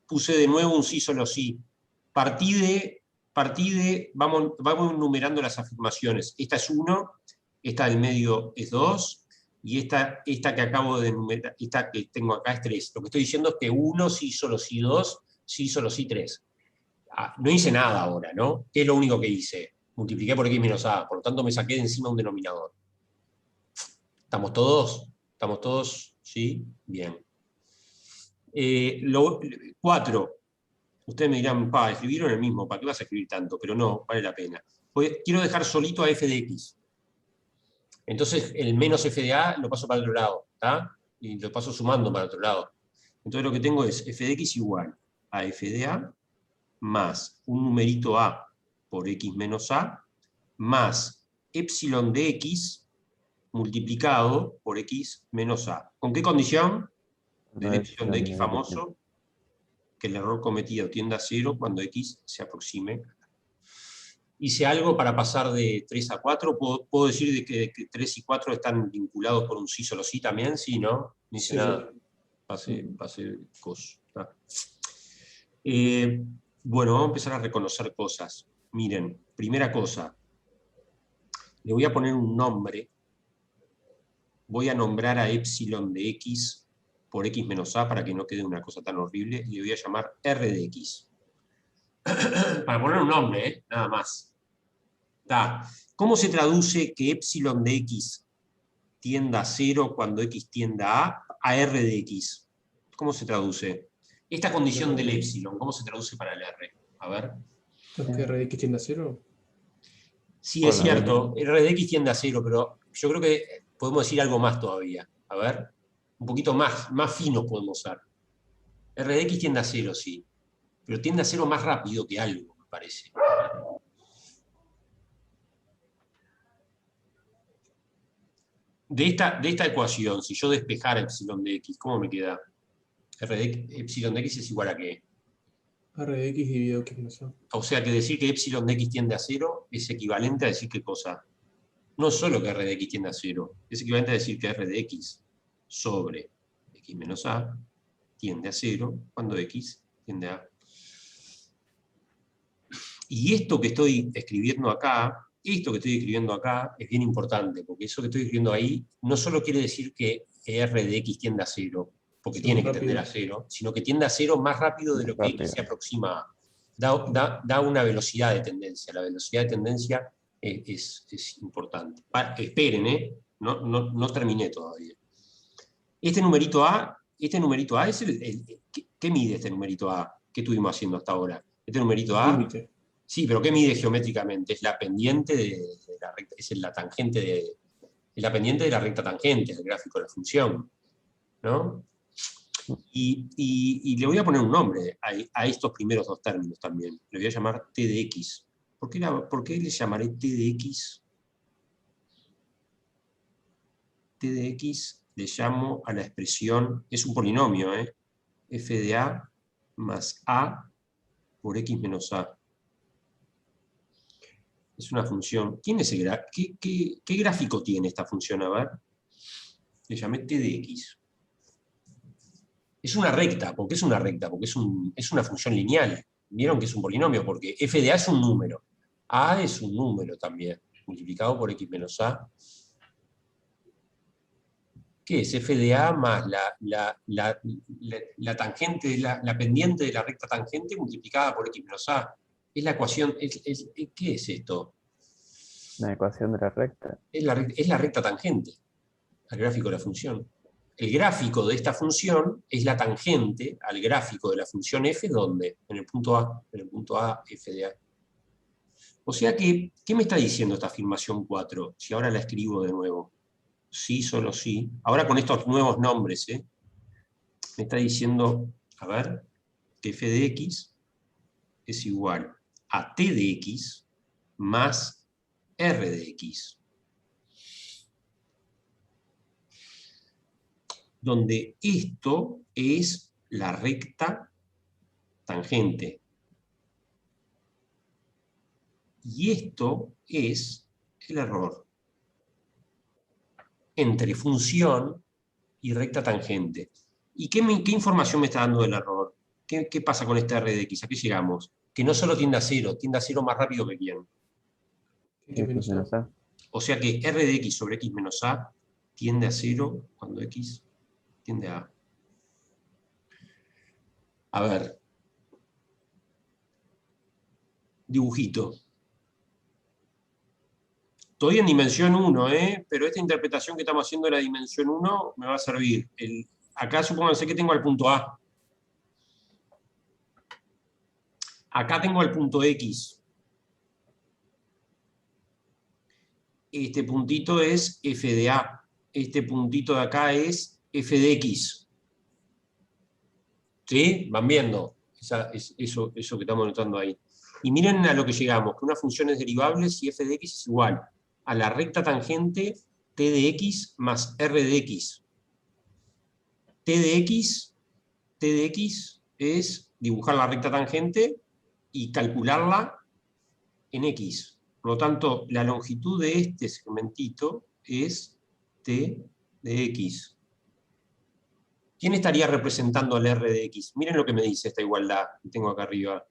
puse de nuevo un sí solo sí. Partí de vamos numerando las afirmaciones. Esta es 1, esta del medio es 2, y esta que acabo de enumerar, esta que tengo acá es 3. Lo que estoy diciendo es que 1, sí solo sí 2, sí solo sí 3. No hice nada ahora, ¿no? ¿Qué es lo único que hice? Multipliqué por x menos a, por lo tanto me saqué de encima un denominador. ¿Estamos todos? ¿Estamos todos? ¿Sí? Bien. 4. Ustedes me dirán, escribieron el mismo, ¿para qué vas a escribir tanto? Pero no, vale la pena. Quiero dejar solito a f de x. Entonces el menos f de a lo paso para el otro lado, ¿está? Y lo paso sumando para el otro lado. Entonces lo que tengo es f de x igual a f de a más un numerito a por x menos a más epsilon de x multiplicado por x menos a. ¿Con qué condición? Del epsilon de x famoso, que el error cometido tienda a 0 cuando x se aproxime. Hice algo para pasar de 3 a 4. ¿Puedo decir de que 3 y 4 están vinculados por un sí solo sí también? Sí, ¿no? No hice nada. Pase coso. Bueno, vamos a empezar a reconocer cosas. Miren, primera cosa, le voy a poner un nombre, voy a nombrar a epsilon de x por x menos a para que no quede una cosa tan horrible, y le voy a llamar r de x. Para poner un nombre, nada más. ¿Cómo se traduce que epsilon de x tienda a 0 cuando x tienda a r de x? ¿Cómo se traduce? Esta condición del epsilon, ¿cómo se traduce para el r? A ver. ¿Es que r de x tiende a 0? Sí, es cierto, r de x tiende a 0, pero yo creo que podemos decir algo más todavía. A ver, un poquito más fino podemos usar. R de x tiende a 0, sí, pero tiende a 0 más rápido que algo, me parece. De esta ecuación, si yo despejara epsilon de x, ¿cómo me queda? Epsilon de x es igual a ¿qué? R de x dividido x menos a. O sea que decir que epsilon de x tiende a 0 es equivalente a decir qué cosa. No solo que r de x tiende a 0, es equivalente a decir que r de x sobre x menos a tiende a 0 cuando x tiende a... Y esto que estoy escribiendo acá es bien importante, porque eso que estoy escribiendo ahí no solo quiere decir que r de x tiende a 0, porque tiene que tender a 0, sino que tiende a 0 más rápido de lo que x se aproxima a. Da una velocidad de tendencia. La velocidad de tendencia es importante. Esperen, no terminé todavía. Este numerito A es ¿qué mide este numerito A? ¿Qué estuvimos haciendo hasta ahora? Este numerito A... Límite. Sí, pero ¿qué mide geométricamente? Es la pendiente de la recta, es la pendiente de la recta tangente, el gráfico de la función, ¿no? Y le voy a poner un nombre a estos primeros dos términos también. Le voy a llamar t de x. ¿Por qué le llamaré t de x? T de x le llamo a la expresión, es un polinomio, f de a más a por x menos a. Es una función. ¿Quién es ¿Qué gráfico tiene esta función? A ver. Le llamé t de x. Es una recta. ¿Por qué es una recta? Porque es una función lineal. Vieron que es un polinomio, porque f de a es un número. A es un número también, multiplicado por x menos a. ¿Qué es? F de a más la tangente, la pendiente de la recta tangente multiplicada por x menos a. Es la ecuación, ¿qué es esto? La ecuación de la recta. Es la recta tangente al gráfico de la función. El gráfico de esta función es la tangente al gráfico de la función f, ¿dónde? En el punto A, f de a. O sea que, ¿qué me está diciendo esta afirmación 4? Si ahora la escribo de nuevo. Sí, solo sí. Ahora con estos nuevos nombres, me está diciendo, a ver, que f de x es igual a t de x más r de x. Donde esto es la recta tangente. Y esto es el error entre función y recta tangente. ¿Y qué información me está dando del error? ¿Qué pasa con esta r de x? ¿A qué llegamos? Que no solo tiende a 0 más rápido que quién. X menos a. O sea que r de x sobre x menos a tiende a 0 cuando x tiende a... A ver. Dibujito. Estoy en dimensión 1, pero esta interpretación que estamos haciendo de la dimensión 1 me va a servir. Acá supónganse que tengo el punto A. Acá tengo el punto X. Este puntito es f de A. Este puntito de acá es f de x. ¿Sí? ¿Van viendo? Eso que estamos notando ahí. Y miren a lo que llegamos, que una función es derivable si f de x es igual a la recta tangente t de x más r de x. T de x es dibujar la recta tangente y calcularla en x. Por lo tanto, la longitud de este segmentito es t de x. ¿Quién estaría representando al r de x? Miren lo que me dice esta igualdad que tengo acá arriba.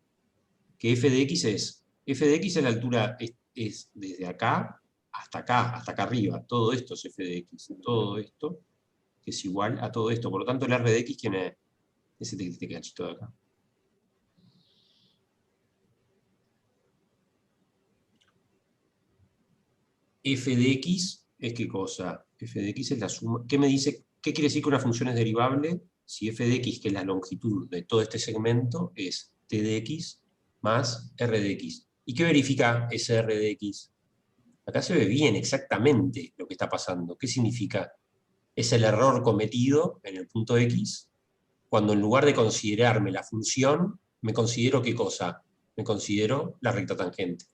Que f de x es f de x es la altura, es desde acá, hasta acá arriba. Todo esto es f de x. Todo esto es igual a todo esto. Por lo tanto, el r de x, ¿quién es? Este cachito de acá. F de x es ¿qué cosa? F de x es la suma. ¿Qué me dice? ¿Qué quiere decir que una función es derivable? Si f de x, que es la longitud de todo este segmento, es t de x más r de x. ¿Y qué verifica ese r de x? Acá se ve bien exactamente lo que está pasando. ¿Qué significa? Es el error cometido en el punto x, cuando en lugar de considerarme la función, me considero ¿qué cosa? Me considero la recta tangente.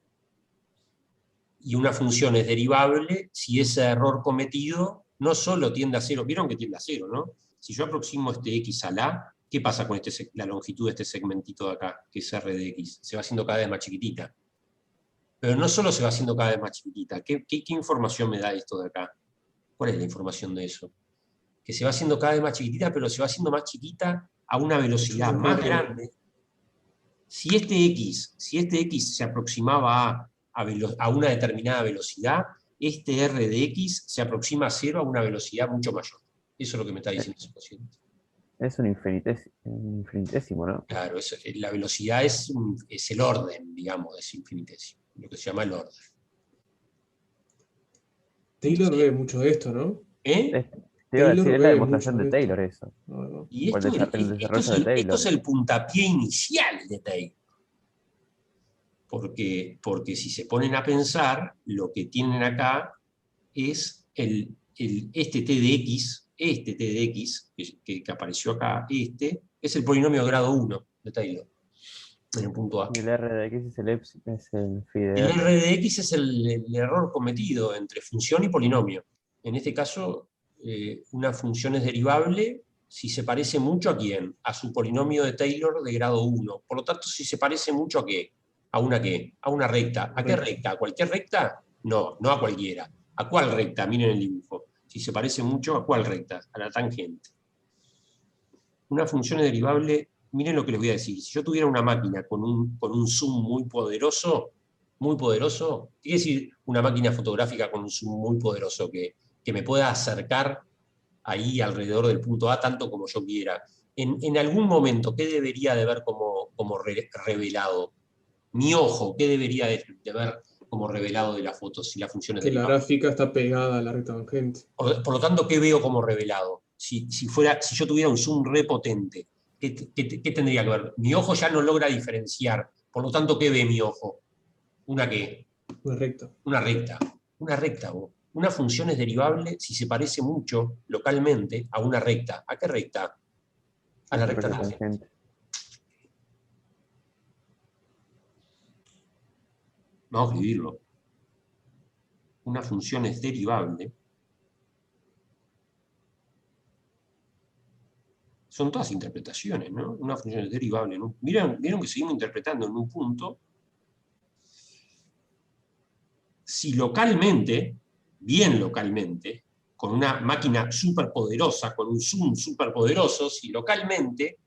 Y una función es derivable si ese error cometido no solo tiende a cero. ¿Vieron que tiende a cero, no? Si yo aproximo este x a la, ¿qué pasa con la longitud de este segmentito de acá, que es r de x? Se va haciendo cada vez más chiquitita. Pero no solo se va haciendo cada vez más chiquitita. ¿Qué información me da esto de acá? ¿Cuál es la información de eso? Que se va haciendo cada vez más chiquitita, pero se va haciendo más chiquita a una velocidad más grande. Si este x se aproximaba a una determinada velocidad, este r de x se aproxima a cero a una velocidad mucho mayor. Eso es lo que me está diciendo ese cociente. Es un infinitésimo, ¿no? Claro, la velocidad es el orden, digamos, es infinitésimo, lo que se llama el orden. Taylor ve mucho de esto, ¿no? Te iba a decir, es la demostración de Taylor eso. Y esto es el puntapié inicial de Taylor. Porque si se ponen a pensar, lo que tienen acá es este t de x, que apareció acá, es el polinomio de grado 1 de Taylor, en el punto A. Y el r de x es el phi de El r de x es el error cometido entre función y polinomio. En este caso, una función es derivable si se parece mucho ¿a quién? A su polinomio de Taylor de grado 1. Por lo tanto, si se parece mucho ¿a qué? ¿A una qué? A una recta. ¿A qué recta? ¿A cualquier recta? No, no a cualquiera. ¿A cuál recta? Miren el dibujo. Si se parece mucho, ¿a cuál recta? A la tangente. Una función es derivable, miren lo que les voy a decir. Si yo tuviera una máquina con un zoom muy poderoso, quiere decir una máquina fotográfica con un zoom muy poderoso que me pueda acercar ahí alrededor del punto A tanto como yo quiera. En algún momento, ¿qué debería de ver como revelado? Mi ojo, ¿qué debería de ver como revelado de la foto si la función es derivable? Que la gráfica está pegada a la recta tangente. Por lo tanto, ¿qué veo como revelado? Si yo tuviera un zoom repotente, ¿qué tendría que ver? Mi ojo ya no logra diferenciar. Por lo tanto, ¿qué ve mi ojo? ¿Una qué? Una recta. Una recta. Una recta, vos. Una función es derivable si se parece mucho localmente a una recta. ¿A qué recta? A la recta tangente. Vamos a escribirlo. Una función es derivable. Son todas interpretaciones, ¿no? Una función es derivable. ¿No? ¿Vieron que seguimos interpretando en un punto? Si localmente, bien localmente, con una máquina superpoderosa, con un zoom superpoderoso, si localmente,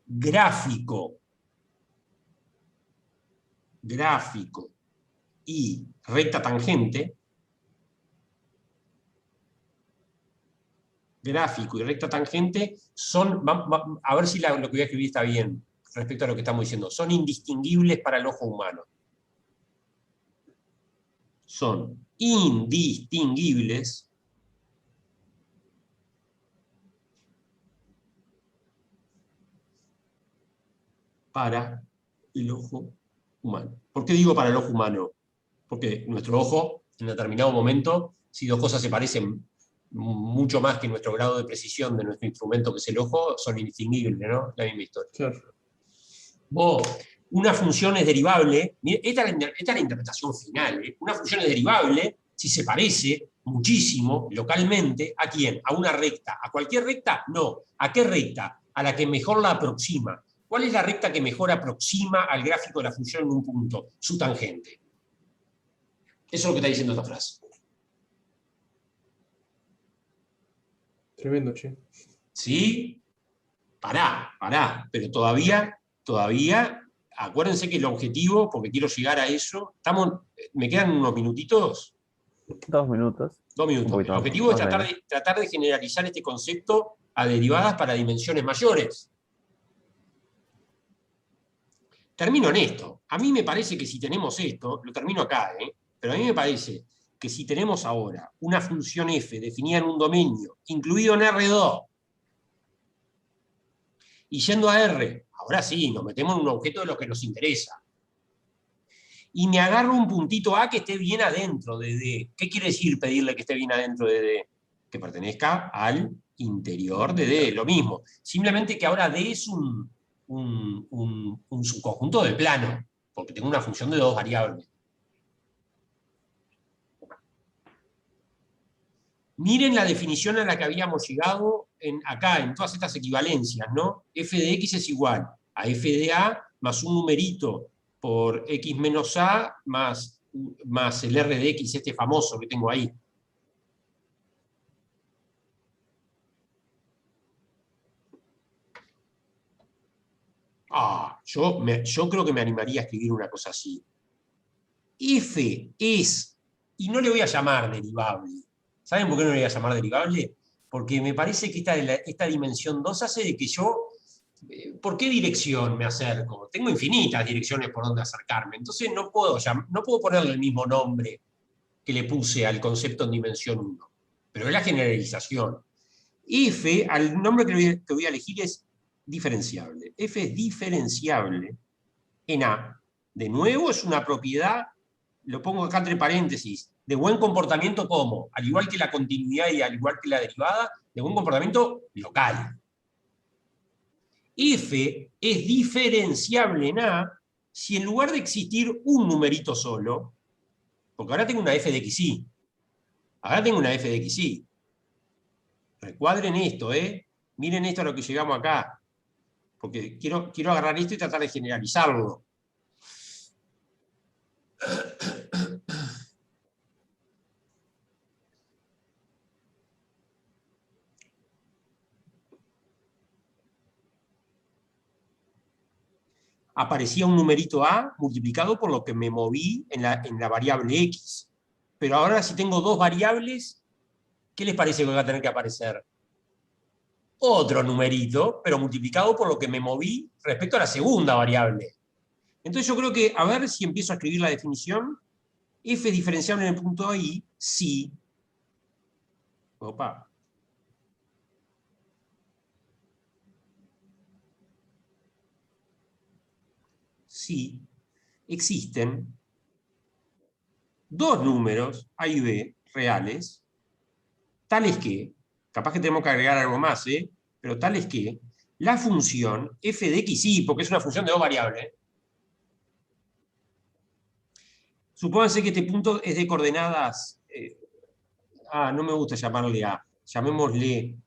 gráfico y recta tangente, son, a ver si lo que voy a escribir está bien respecto a lo que estamos diciendo, son indistinguibles para el ojo humano. Son indistinguibles para el ojo humano. ¿Por qué digo para el ojo humano? Porque nuestro ojo, en determinado momento, si dos cosas se parecen mucho más que nuestro grado de precisión de nuestro instrumento, que es el ojo, son indistinguibles, ¿no? La misma historia. Claro. Una función es derivable, esta es la interpretación final, ¿eh? Una función es derivable si se parece muchísimo localmente ¿a quién? ¿A una recta? ¿A cualquier recta? No. ¿A qué recta? A la que mejor la aproxima. ¿Cuál es la recta que mejor aproxima al gráfico de la función en un punto? Su tangente. Eso es lo que está diciendo esta frase. Tremendo, che. ¿Sí? Pará. Pero todavía acuérdense que el objetivo, porque quiero llegar a eso, ¿me quedan unos minutitos? 2 minutos. 2 minutos. El objetivo es tratar de generalizar este concepto a derivadas para dimensiones mayores. Termino en esto. A mí me parece que si tenemos esto, lo termino acá, pero a mí me parece que si tenemos ahora una función f definida en un dominio, incluido en R2, y yendo a R, ahora sí, nos metemos en un objeto de lo que nos interesa. Y me agarro un puntito A que esté bien adentro de D. ¿Qué quiere decir pedirle que esté bien adentro de D? Que pertenezca al interior de D, lo mismo. Simplemente que ahora D es un subconjunto del plano, porque tengo una función de 2 variables. Miren la definición a la que habíamos llegado acá, en todas estas equivalencias, ¿no? F de X es igual a F de A más un numerito por X menos A más el R de X, este famoso que tengo ahí. Yo creo que me animaría a escribir una cosa así. F es, y no le voy a llamar derivable. ¿Saben por qué no le voy a llamar derivable? Porque me parece que esta dimensión 2 hace de que yo, ¿por qué dirección me acerco? Tengo infinitas direcciones por donde acercarme, entonces no puedo ponerle el mismo nombre que le puse al concepto en dimensión 1, pero es la generalización. F, el nombre que voy a elegir es diferenciable. F es diferenciable en A. De nuevo es una propiedad, lo pongo acá entre paréntesis, de buen comportamiento como, al igual que la continuidad y al igual que la derivada, de buen comportamiento local. F es diferenciable en A si en lugar de existir un numerito solo, porque ahora tengo una f de xy, recuadren esto, miren esto a lo que llegamos acá, porque quiero agarrar esto y tratar de generalizarlo. Aparecía un numerito A multiplicado por lo que me moví en la variable X. Pero ahora si tengo 2 variables, ¿qué les parece que va a tener que aparecer? Otro numerito, pero multiplicado por lo que me moví respecto a la segunda variable. Entonces yo creo que, a ver si empiezo a escribir la definición. F es diferenciable en el punto A y si... Opa. Si existen 2 números, A y B, reales, tales que, capaz que tenemos que agregar algo más, pero tales que la función f de xy, porque es una función de 2 variables, supónganse que este punto es de coordenadas, no me gusta llamarle A, llamémosle,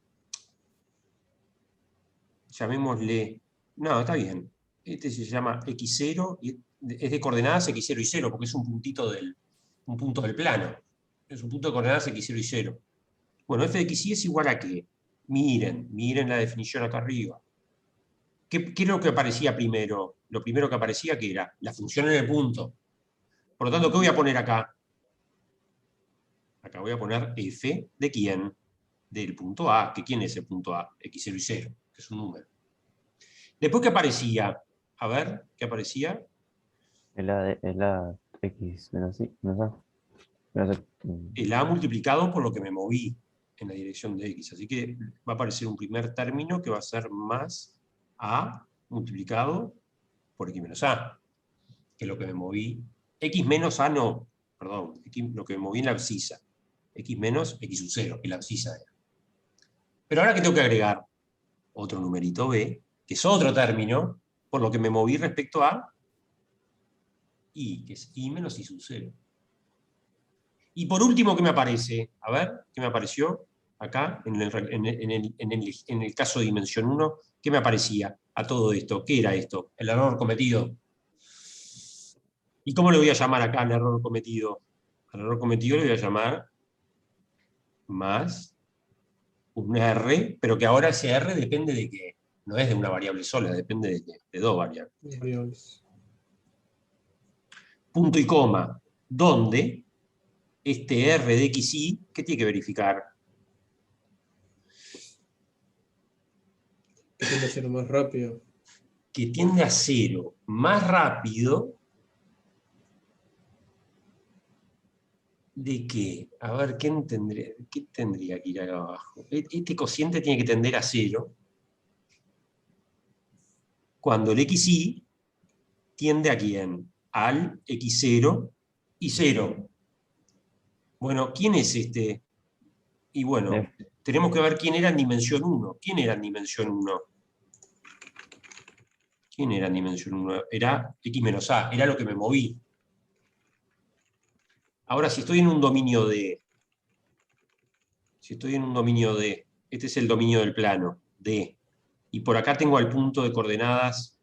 no, está bien, este se llama x0, y es de coordenadas x0 y 0, porque es un punto del plano, es un punto de coordenadas x0 y 0. Bueno, f de xy es igual a qué. Miren la definición acá arriba. ¿Qué es lo que aparecía primero? Lo primero que aparecía, ¿qué era? La función en el punto. Por lo tanto, ¿qué voy a poner acá? Acá voy a poner f de quién? Del punto A. ¿Que quién es el punto A? X0 y 0, que es un número. Después, ¿qué aparecía? A ver, ¿qué aparecía? Es la x menos y menos a. El A multiplicado por lo que me moví en la dirección de X. Así que va a aparecer un primer término que va a ser más A multiplicado por X menos A, que es lo que me moví. X menos A no, perdón, lo que me moví en la abscisa. X menos X sub 0, que la abscisa era. Pero ahora que tengo que agregar otro numerito B, que es otro término, por lo que me moví respecto a Y, que es Y menos Y sub 0. Y por último, ¿qué me aparece? A ver, ¿qué me apareció? Acá, en el caso de dimensión 1, ¿qué me aparecía a todo esto? ¿Qué era esto? El error cometido. ¿Y cómo le voy a llamar acá al error cometido? Al error cometido le voy a llamar más un R, pero que ahora ese R depende de qué. No es de una variable sola, depende de 2 variables. punto y coma, donde este R de XY, ¿qué tiene que verificar? Que tiende a ser más rápido. Que tiende a 0 más rápido de qué. A ver, ¿qué tendría que ir acá abajo? Este cociente tiene que tender a 0 cuando el XY tiende a quién? Al X0 y 0. Bueno, ¿quién es este? Y bueno, tenemos que ver quién era en dimensión 1. ¿Quién era en dimensión 1? ¿Quién era en dimensión 1? Era X menos A, era lo que me moví. Ahora, si estoy en un dominio D, este es el dominio del plano, D, y por acá tengo al punto de coordenadas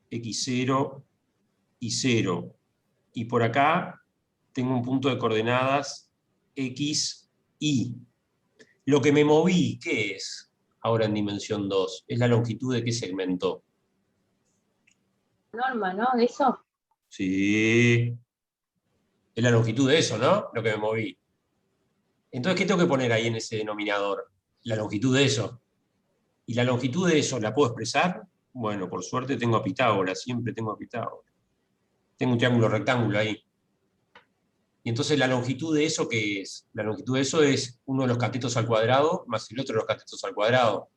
X0 y 0, y por acá tengo un punto de coordenadas X, Y. Lo que me moví, ¿qué es? Ahora en dimensión 2, es la longitud de qué segmento. Norma, ¿no? ¿De eso? Sí. Es la longitud de eso, ¿no? Lo que me moví. Entonces, ¿qué tengo que poner ahí en ese denominador? La longitud de eso. ¿Y la longitud de eso la puedo expresar? Bueno, por suerte tengo a Pitágoras, siempre tengo a Pitágoras. Tengo un triángulo rectángulo ahí. Y entonces la longitud de eso, ¿qué es? La longitud de eso es uno de los catetos al cuadrado más el otro de los catetos al cuadrado.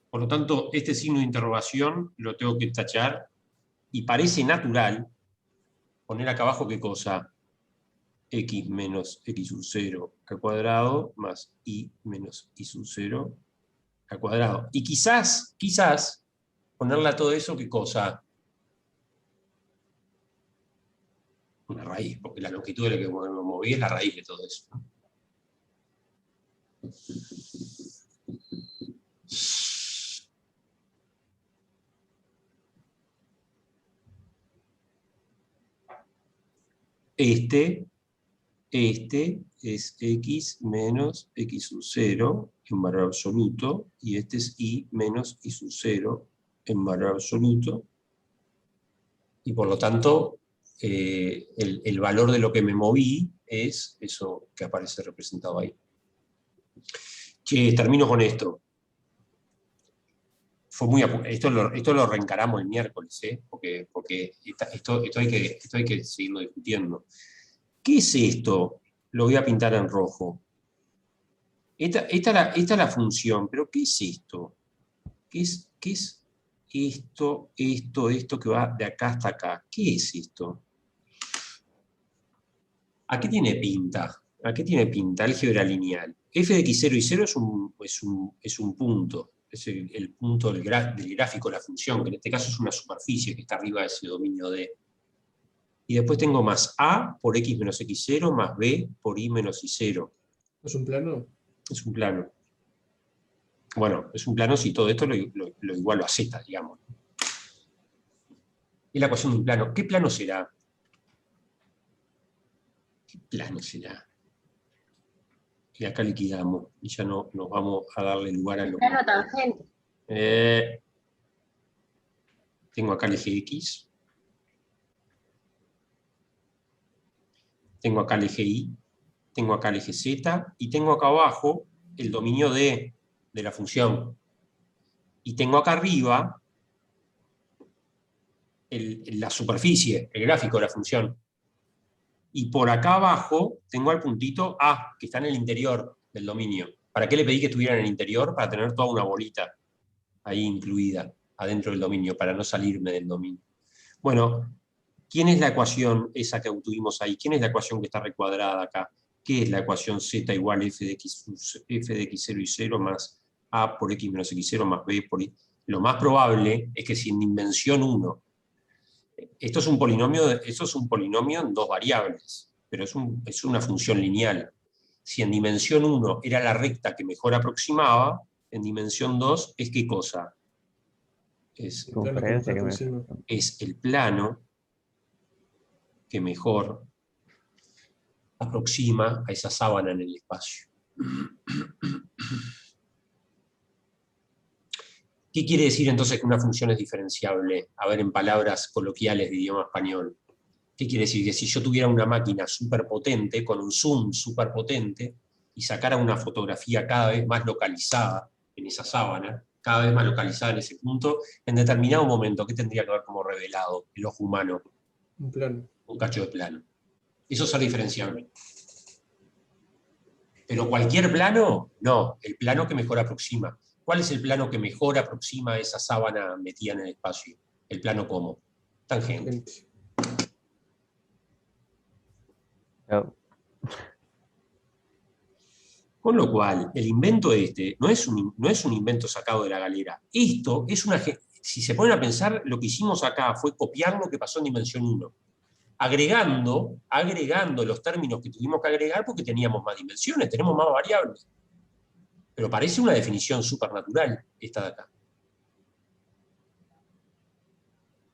Por lo tanto, este signo de interrogación lo tengo que tachar y parece natural poner acá abajo ¿qué cosa? X menos X sub 0 al cuadrado más Y menos Y sub 0 al cuadrado. Y quizás ponerle a todo eso ¿qué cosa? Una raíz, porque la longitud de la que me moví es la raíz de todo eso. Este es X menos X sub 0 en valor absoluto, y este es Y menos Y sub 0 en valor absoluto, y por lo tanto el valor de lo que me moví es eso que aparece representado ahí. Che, termino con esto. Esto lo reencaramos el miércoles, porque esto hay que seguirlo discutiendo. ¿Qué es esto? Lo voy a pintar en rojo. Esta es la función, pero ¿qué es esto? ¿Qué es esto que va de acá hasta acá? ¿Qué es esto? ¿A qué tiene pinta? ¿A qué tiene pinta? Álgebra lineal. F de x0 y 0 es un punto. Es el punto del gráfico de la función, que en este caso es una superficie que está arriba de ese dominio D. Y después tengo más A por x menos x0 más B por y menos y0. ¿Es un plano? Es un plano. Bueno, es un plano si todo esto lo igualo a z, digamos. Es la ecuación de un plano. ¿Qué plano será? ¿Qué plano será? Y acá liquidamos. Y ya no nos vamos a darle lugar a lo que... Plano tangente. Tengo acá el eje X. Tengo acá el eje Y. Tengo acá el eje Z. Y tengo acá abajo el dominio de la función. Y tengo acá arriba la superficie, el gráfico de la función. Y por acá abajo tengo el puntito A, que está en el interior del dominio. ¿Para qué le pedí que estuviera en el interior? Para tener toda una bolita ahí incluida, adentro del dominio, para no salirme del dominio. Bueno, ¿quién es la ecuación esa que obtuvimos ahí? ¿Quién es la ecuación que está recuadrada acá? ¿Qué es la ecuación z igual f de x0 y 0 más a por x menos x0 más b por y? Lo más probable es que si en dimensión 1, esto es un polinomio en dos variables, pero es una función lineal. Si en dimensión 1 era la recta que mejor aproximaba, en dimensión 2 es ¿qué cosa? Es el plano que mejor aproxima a esa sábana en el espacio. ¿Qué quiere decir entonces que una función es diferenciable? A ver, en palabras coloquiales de idioma español. ¿Qué quiere decir? Que si yo tuviera una máquina súper potente, con un zoom súper potente, y sacara una fotografía cada vez más localizada en esa sábana, cada vez más localizada en ese punto, en determinado momento, ¿qué tendría que haber como revelado el ojo humano? Un plano. Un cacho de plano. Eso es diferenciable. Pero cualquier plano, no, el plano que mejor aproxima. ¿Cuál es el plano que mejor aproxima a esa sábana metida en el espacio? El plano como tangente. No. Con lo cual, el invento no es un invento sacado de la galera. Esto es si se ponen a pensar, lo que hicimos acá fue copiar lo que pasó en dimensión 1. Agregando los términos que tuvimos que agregar porque teníamos más dimensiones, tenemos más variables. Pero parece una definición supernatural esta de acá.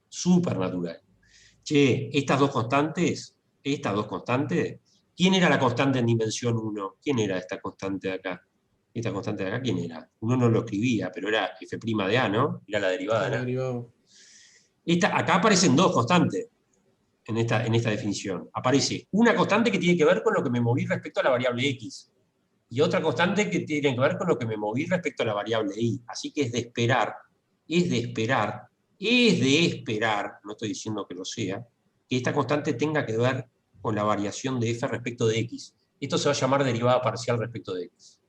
Supernatural. Che, estas dos constantes, ¿quién era la constante en dimensión 1? ¿Quién era esta constante de acá? Esta constante de acá, ¿quién era? Uno no lo escribía, pero era f' de A, ¿no? Era la derivada, ¿no? Acá aparecen dos constantes en esta definición. Aparece una constante que tiene que ver con lo que me moví respecto a la variable x, y otra constante que tiene que ver con lo que me moví respecto a la variable y. Así que es de esperar, no estoy diciendo que lo sea, que esta constante tenga que ver con la variación de f respecto de x. Esto se va a llamar derivada parcial respecto de x.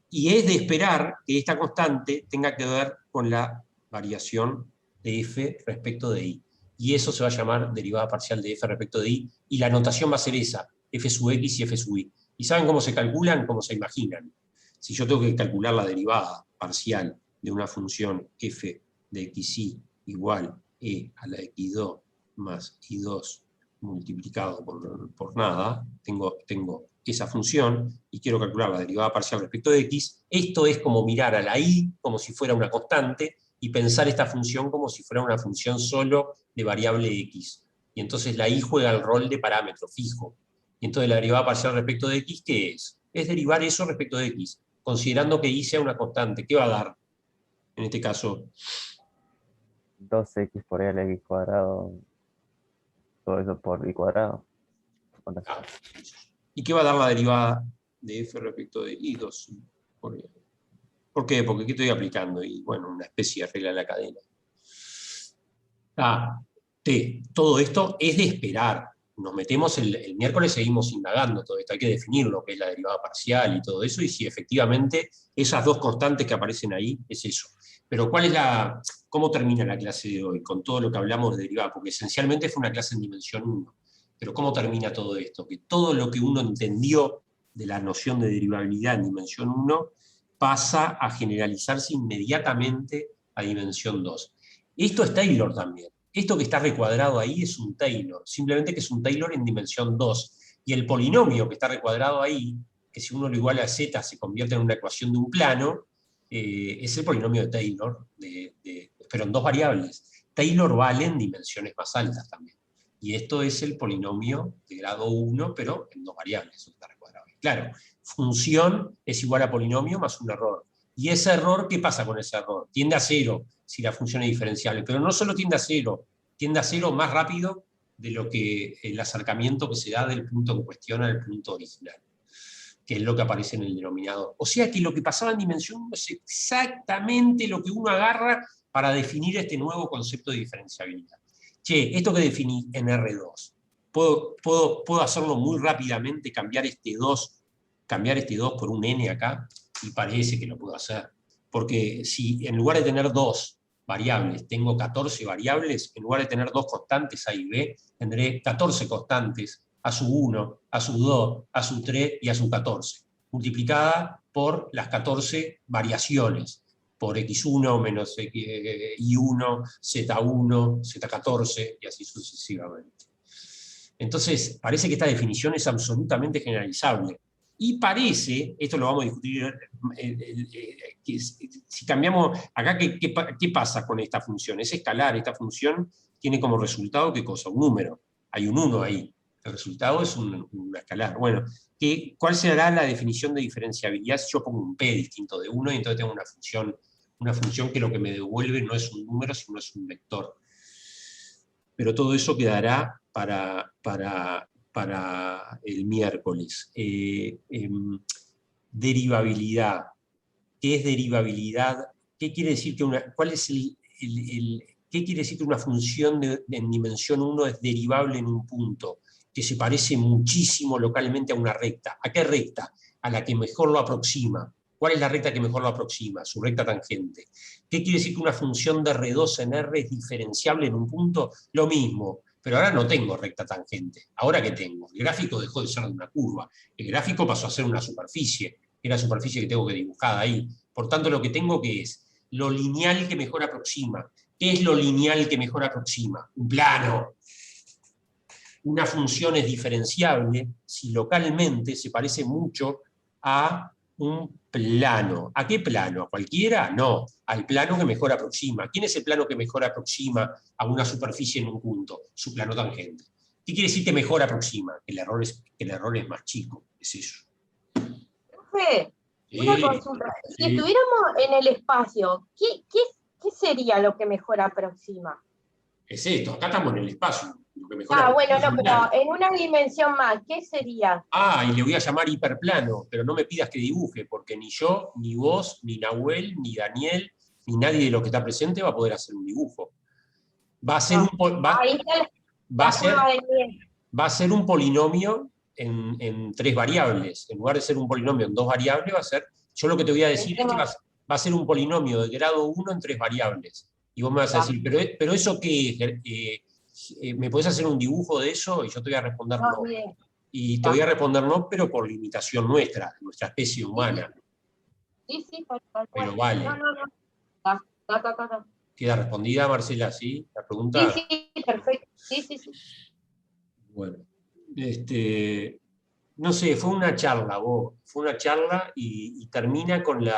Y es de esperar que esta constante tenga que ver con la variación de f respecto de y. Y eso se va a llamar derivada parcial de f respecto de y, y la notación va a ser esa, f sub x y f sub y. ¿Y saben cómo se calculan? Cómo se imaginan. Si yo tengo que calcular la derivada parcial de una función f de xy igual e a la x2 más y2 multiplicado por nada, tengo esa función y quiero calcular la derivada parcial respecto de x, esto es como mirar a la y como si fuera una constante y pensar esta función como si fuera una función solo de variable x. Y entonces la y juega el rol de parámetro fijo. Y entonces la derivada parcial respecto de x, ¿qué es? Es derivar eso respecto de x, considerando que y sea una constante. ¿Qué va a dar en este caso? 2x por l x cuadrado, todo eso por y cuadrado. Ah. ¿Y qué va a dar la derivada de f respecto de y 2? ¿Por qué? Porque ¿qué estoy aplicando? Y bueno, una especie de regla de la cadena. Todo esto es de esperar. Nos metemos el miércoles, seguimos indagando todo esto. Hay que definir lo que es la derivada parcial y todo eso, y si efectivamente esas dos constantes que aparecen ahí es eso. Pero ¿cómo termina la clase de hoy? Con todo lo que hablamos de derivada, porque esencialmente fue una clase en dimensión 1. Pero ¿cómo termina todo esto? Que todo lo que uno entendió de la noción de derivabilidad en dimensión 1 pasa a generalizarse inmediatamente a dimensión 2. Esto es Taylor también. Esto que está recuadrado ahí es un Taylor, simplemente que es un Taylor en dimensión 2. Y el polinomio que está recuadrado ahí, que si uno lo iguala a z se convierte en una ecuación de un plano, es el polinomio de Taylor, pero en dos variables. Taylor vale en dimensiones más altas también. Y esto es el polinomio de grado 1, pero en dos variables. Eso está recuadrado. Claro, función es igual a polinomio más un error. Y ese error, ¿qué pasa con ese error? Tiende a cero si la función es diferenciable, pero no solo tiende a cero más rápido de lo que el acercamiento que se da del punto en cuestión al punto original, que es lo que aparece en el denominador. O sea que lo que pasaba en dimensión 1 es exactamente lo que uno agarra para definir este nuevo concepto de diferenciabilidad. Che, esto que definí en R2, ¿puedo hacerlo muy rápidamente, cambiar este 2 por un n acá? Y parece que lo puedo hacer. Porque si en lugar de tener 2 variables, tengo 14 variables, en lugar de tener 2 constantes A y B, tendré 14 constantes, A sub 1, A sub 2, A sub 3 y A sub 14, multiplicada por las 14 variaciones, por x1 menos y1, z1, z14, y así sucesivamente. Entonces, parece que esta definición es absolutamente generalizable. Y parece, esto lo vamos a discutir, si cambiamos acá, ¿qué pasa con esta función? Es escalar, esta función tiene como resultado, ¿qué cosa? Un número, hay un 1 ahí, el resultado es una escalar. Bueno, ¿cuál será la definición de diferenciabilidad si yo pongo un p distinto de 1 y entonces tengo una función que lo que me devuelve no es un número, sino es un vector? Pero todo eso quedará el miércoles. Derivabilidad. ¿Qué es derivabilidad? ¿Qué quiere decir que ¿qué quiere decir que una función en dimensión 1 es derivable en un punto? Que se parece muchísimo localmente a una recta. ¿A qué recta? A la que mejor lo aproxima. ¿Cuál es la recta que mejor lo aproxima? Su recta tangente. ¿Qué quiere decir que una función de R2 en R es diferenciable en un punto? Lo mismo, pero ahora no tengo recta tangente. ¿Ahora qué tengo? El gráfico dejó de ser de una curva. El gráfico pasó a ser una superficie. Es la superficie que tengo que dibujar ahí. Por tanto, lo que tengo que es lo lineal que mejor aproxima. ¿Qué es lo lineal que mejor aproxima? Un plano. Una función es diferenciable si localmente se parece mucho a un plano. ¿A qué plano? ¿A cualquiera? No, al plano que mejor aproxima. ¿Quién es el plano que mejor aproxima a una superficie en un punto? Su plano tangente. ¿Qué quiere decir que mejor aproxima? Que el error es más chico. Es eso. Profe, una consulta. Si estuviéramos en el espacio, ¿qué sería lo que mejor aproxima? Es esto, acá estamos en el espacio. Lo que mejor bueno, no, pero en una dimensión más, ¿qué sería? Y le voy a llamar hiperplano, pero no me pidas que dibuje, porque ni yo, ni vos, ni Nahuel, ni Daniel, ni nadie de los que está presente va a poder hacer un dibujo. Va a ser un polinomio en 3 variables. En lugar de ser un polinomio en 2 variables, va a ser, yo lo que te voy a decir es que va a ser un polinomio de grado 1 en 3 variables. Y vos me vas a decir, ¿pero eso qué es? ¿Me podés hacer un dibujo de eso? Y yo te voy a responder no. Y te voy a responder no, pero por limitación nuestra especie humana. Sí, tal cual. Pero vale. No. ¿Queda respondida, Marcela, sí? ¿La pregunta? Sí, perfecto. Sí. Bueno, no sé, fue una charla, y termina con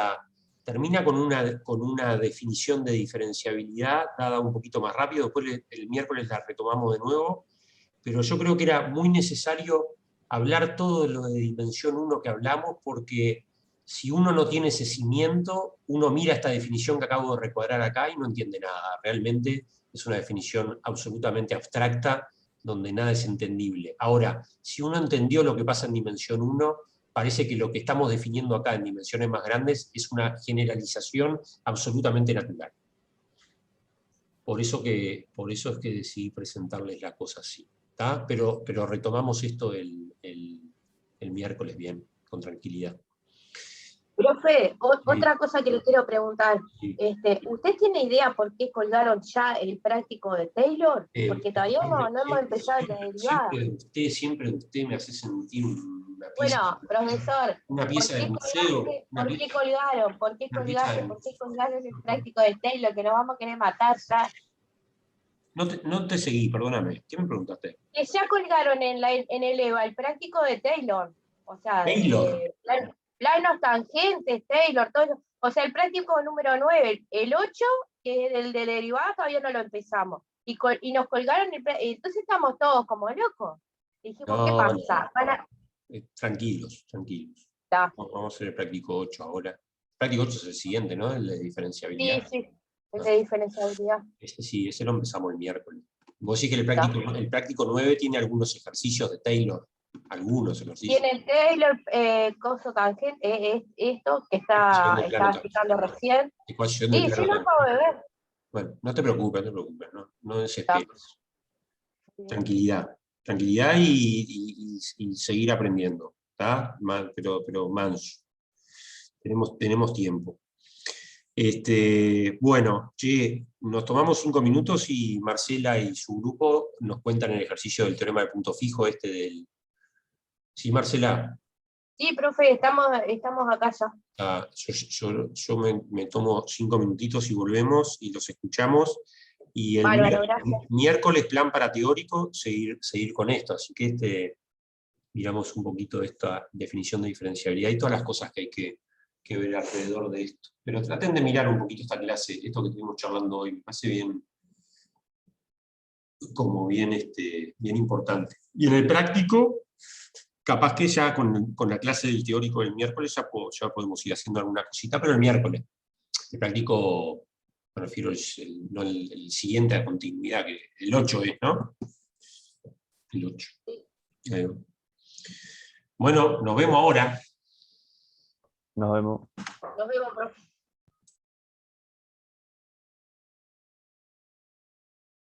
una definición de diferenciabilidad dada un poquito más rápido. Después el miércoles la retomamos de nuevo, pero yo creo que era muy necesario hablar todo lo de dimensión 1 que hablamos, porque si uno no tiene ese cimiento, uno mira esta definición que acabo de recuadrar acá y no entiende nada. Realmente es una definición absolutamente abstracta, donde nada es entendible. Ahora, si uno entendió lo que pasa en dimensión 1, parece que lo que estamos definiendo acá en dimensiones más grandes es una generalización absolutamente natural. Por eso es que decidí presentarles la cosa así. ¿Tá? Pero retomamos esto el miércoles bien, con tranquilidad. Profe, otra cosa que le quiero preguntar. Sí. ¿Usted tiene idea por qué colgaron ya el práctico de Taylor? Porque todavía no hemos empezado la derivada. Siempre usted me hace sentir una pieza. Bueno, profesor, una pieza de museo. ¿Por qué colgaron? ¿Por qué colgaron el práctico de Taylor? Que nos vamos a querer matar ya. No te seguí, perdóname. ¿Qué me preguntaste? Que ya colgaron en el EVA el práctico de Taylor. O sea, Taylor. Planos tangentes, Taylor, todo eso. O sea, el práctico número 9, el 8, que es el de derivada, todavía no lo empezamos. Y nos colgaron, entonces estamos todos como locos. Dijimos, ¿qué pasa? Tranquilos. Vamos a hacer el práctico 8 ahora. El práctico 8 es el siguiente, ¿no? El de diferenciabilidad. Sí, el de diferenciabilidad. Ese lo empezamos el miércoles. Vos decís que el práctico 9 tiene algunos ejercicios de Taylor. Algunos ejercicios. Tiene el Taylor, coso tangente, esto que está explicando recién. Sí, lo acabo de ver. Bueno, no te preocupes, no desesperes. Tranquilidad y seguir aprendiendo, ¿tá? Pero manso. Tenemos tiempo. Bueno, nos tomamos 5 minutos y Marcela y su grupo nos cuentan el ejercicio del teorema de punto fijo del... ¿Sí, Marcela? Sí, profe, estamos acá ya. Yo me tomo 5 minutitos y volvemos y los escuchamos. Y el miércoles, plan para teórico, seguir con esto. Así que miramos un poquito de esta definición de diferenciabilidad y todas las cosas que hay que ver alrededor de esto. Pero traten de mirar un poquito esta clase, esto que estuvimos charlando hoy, me parece bien importante. Y en el práctico, capaz que ya con la clase del teórico del miércoles ya podemos ir haciendo alguna cosita, pero el miércoles. El práctico, me refiero no el siguiente a continuidad, que el 8 es, ¿no? El 8. Bueno, nos vemos ahora. Nos vemos. Nos vemos, profe.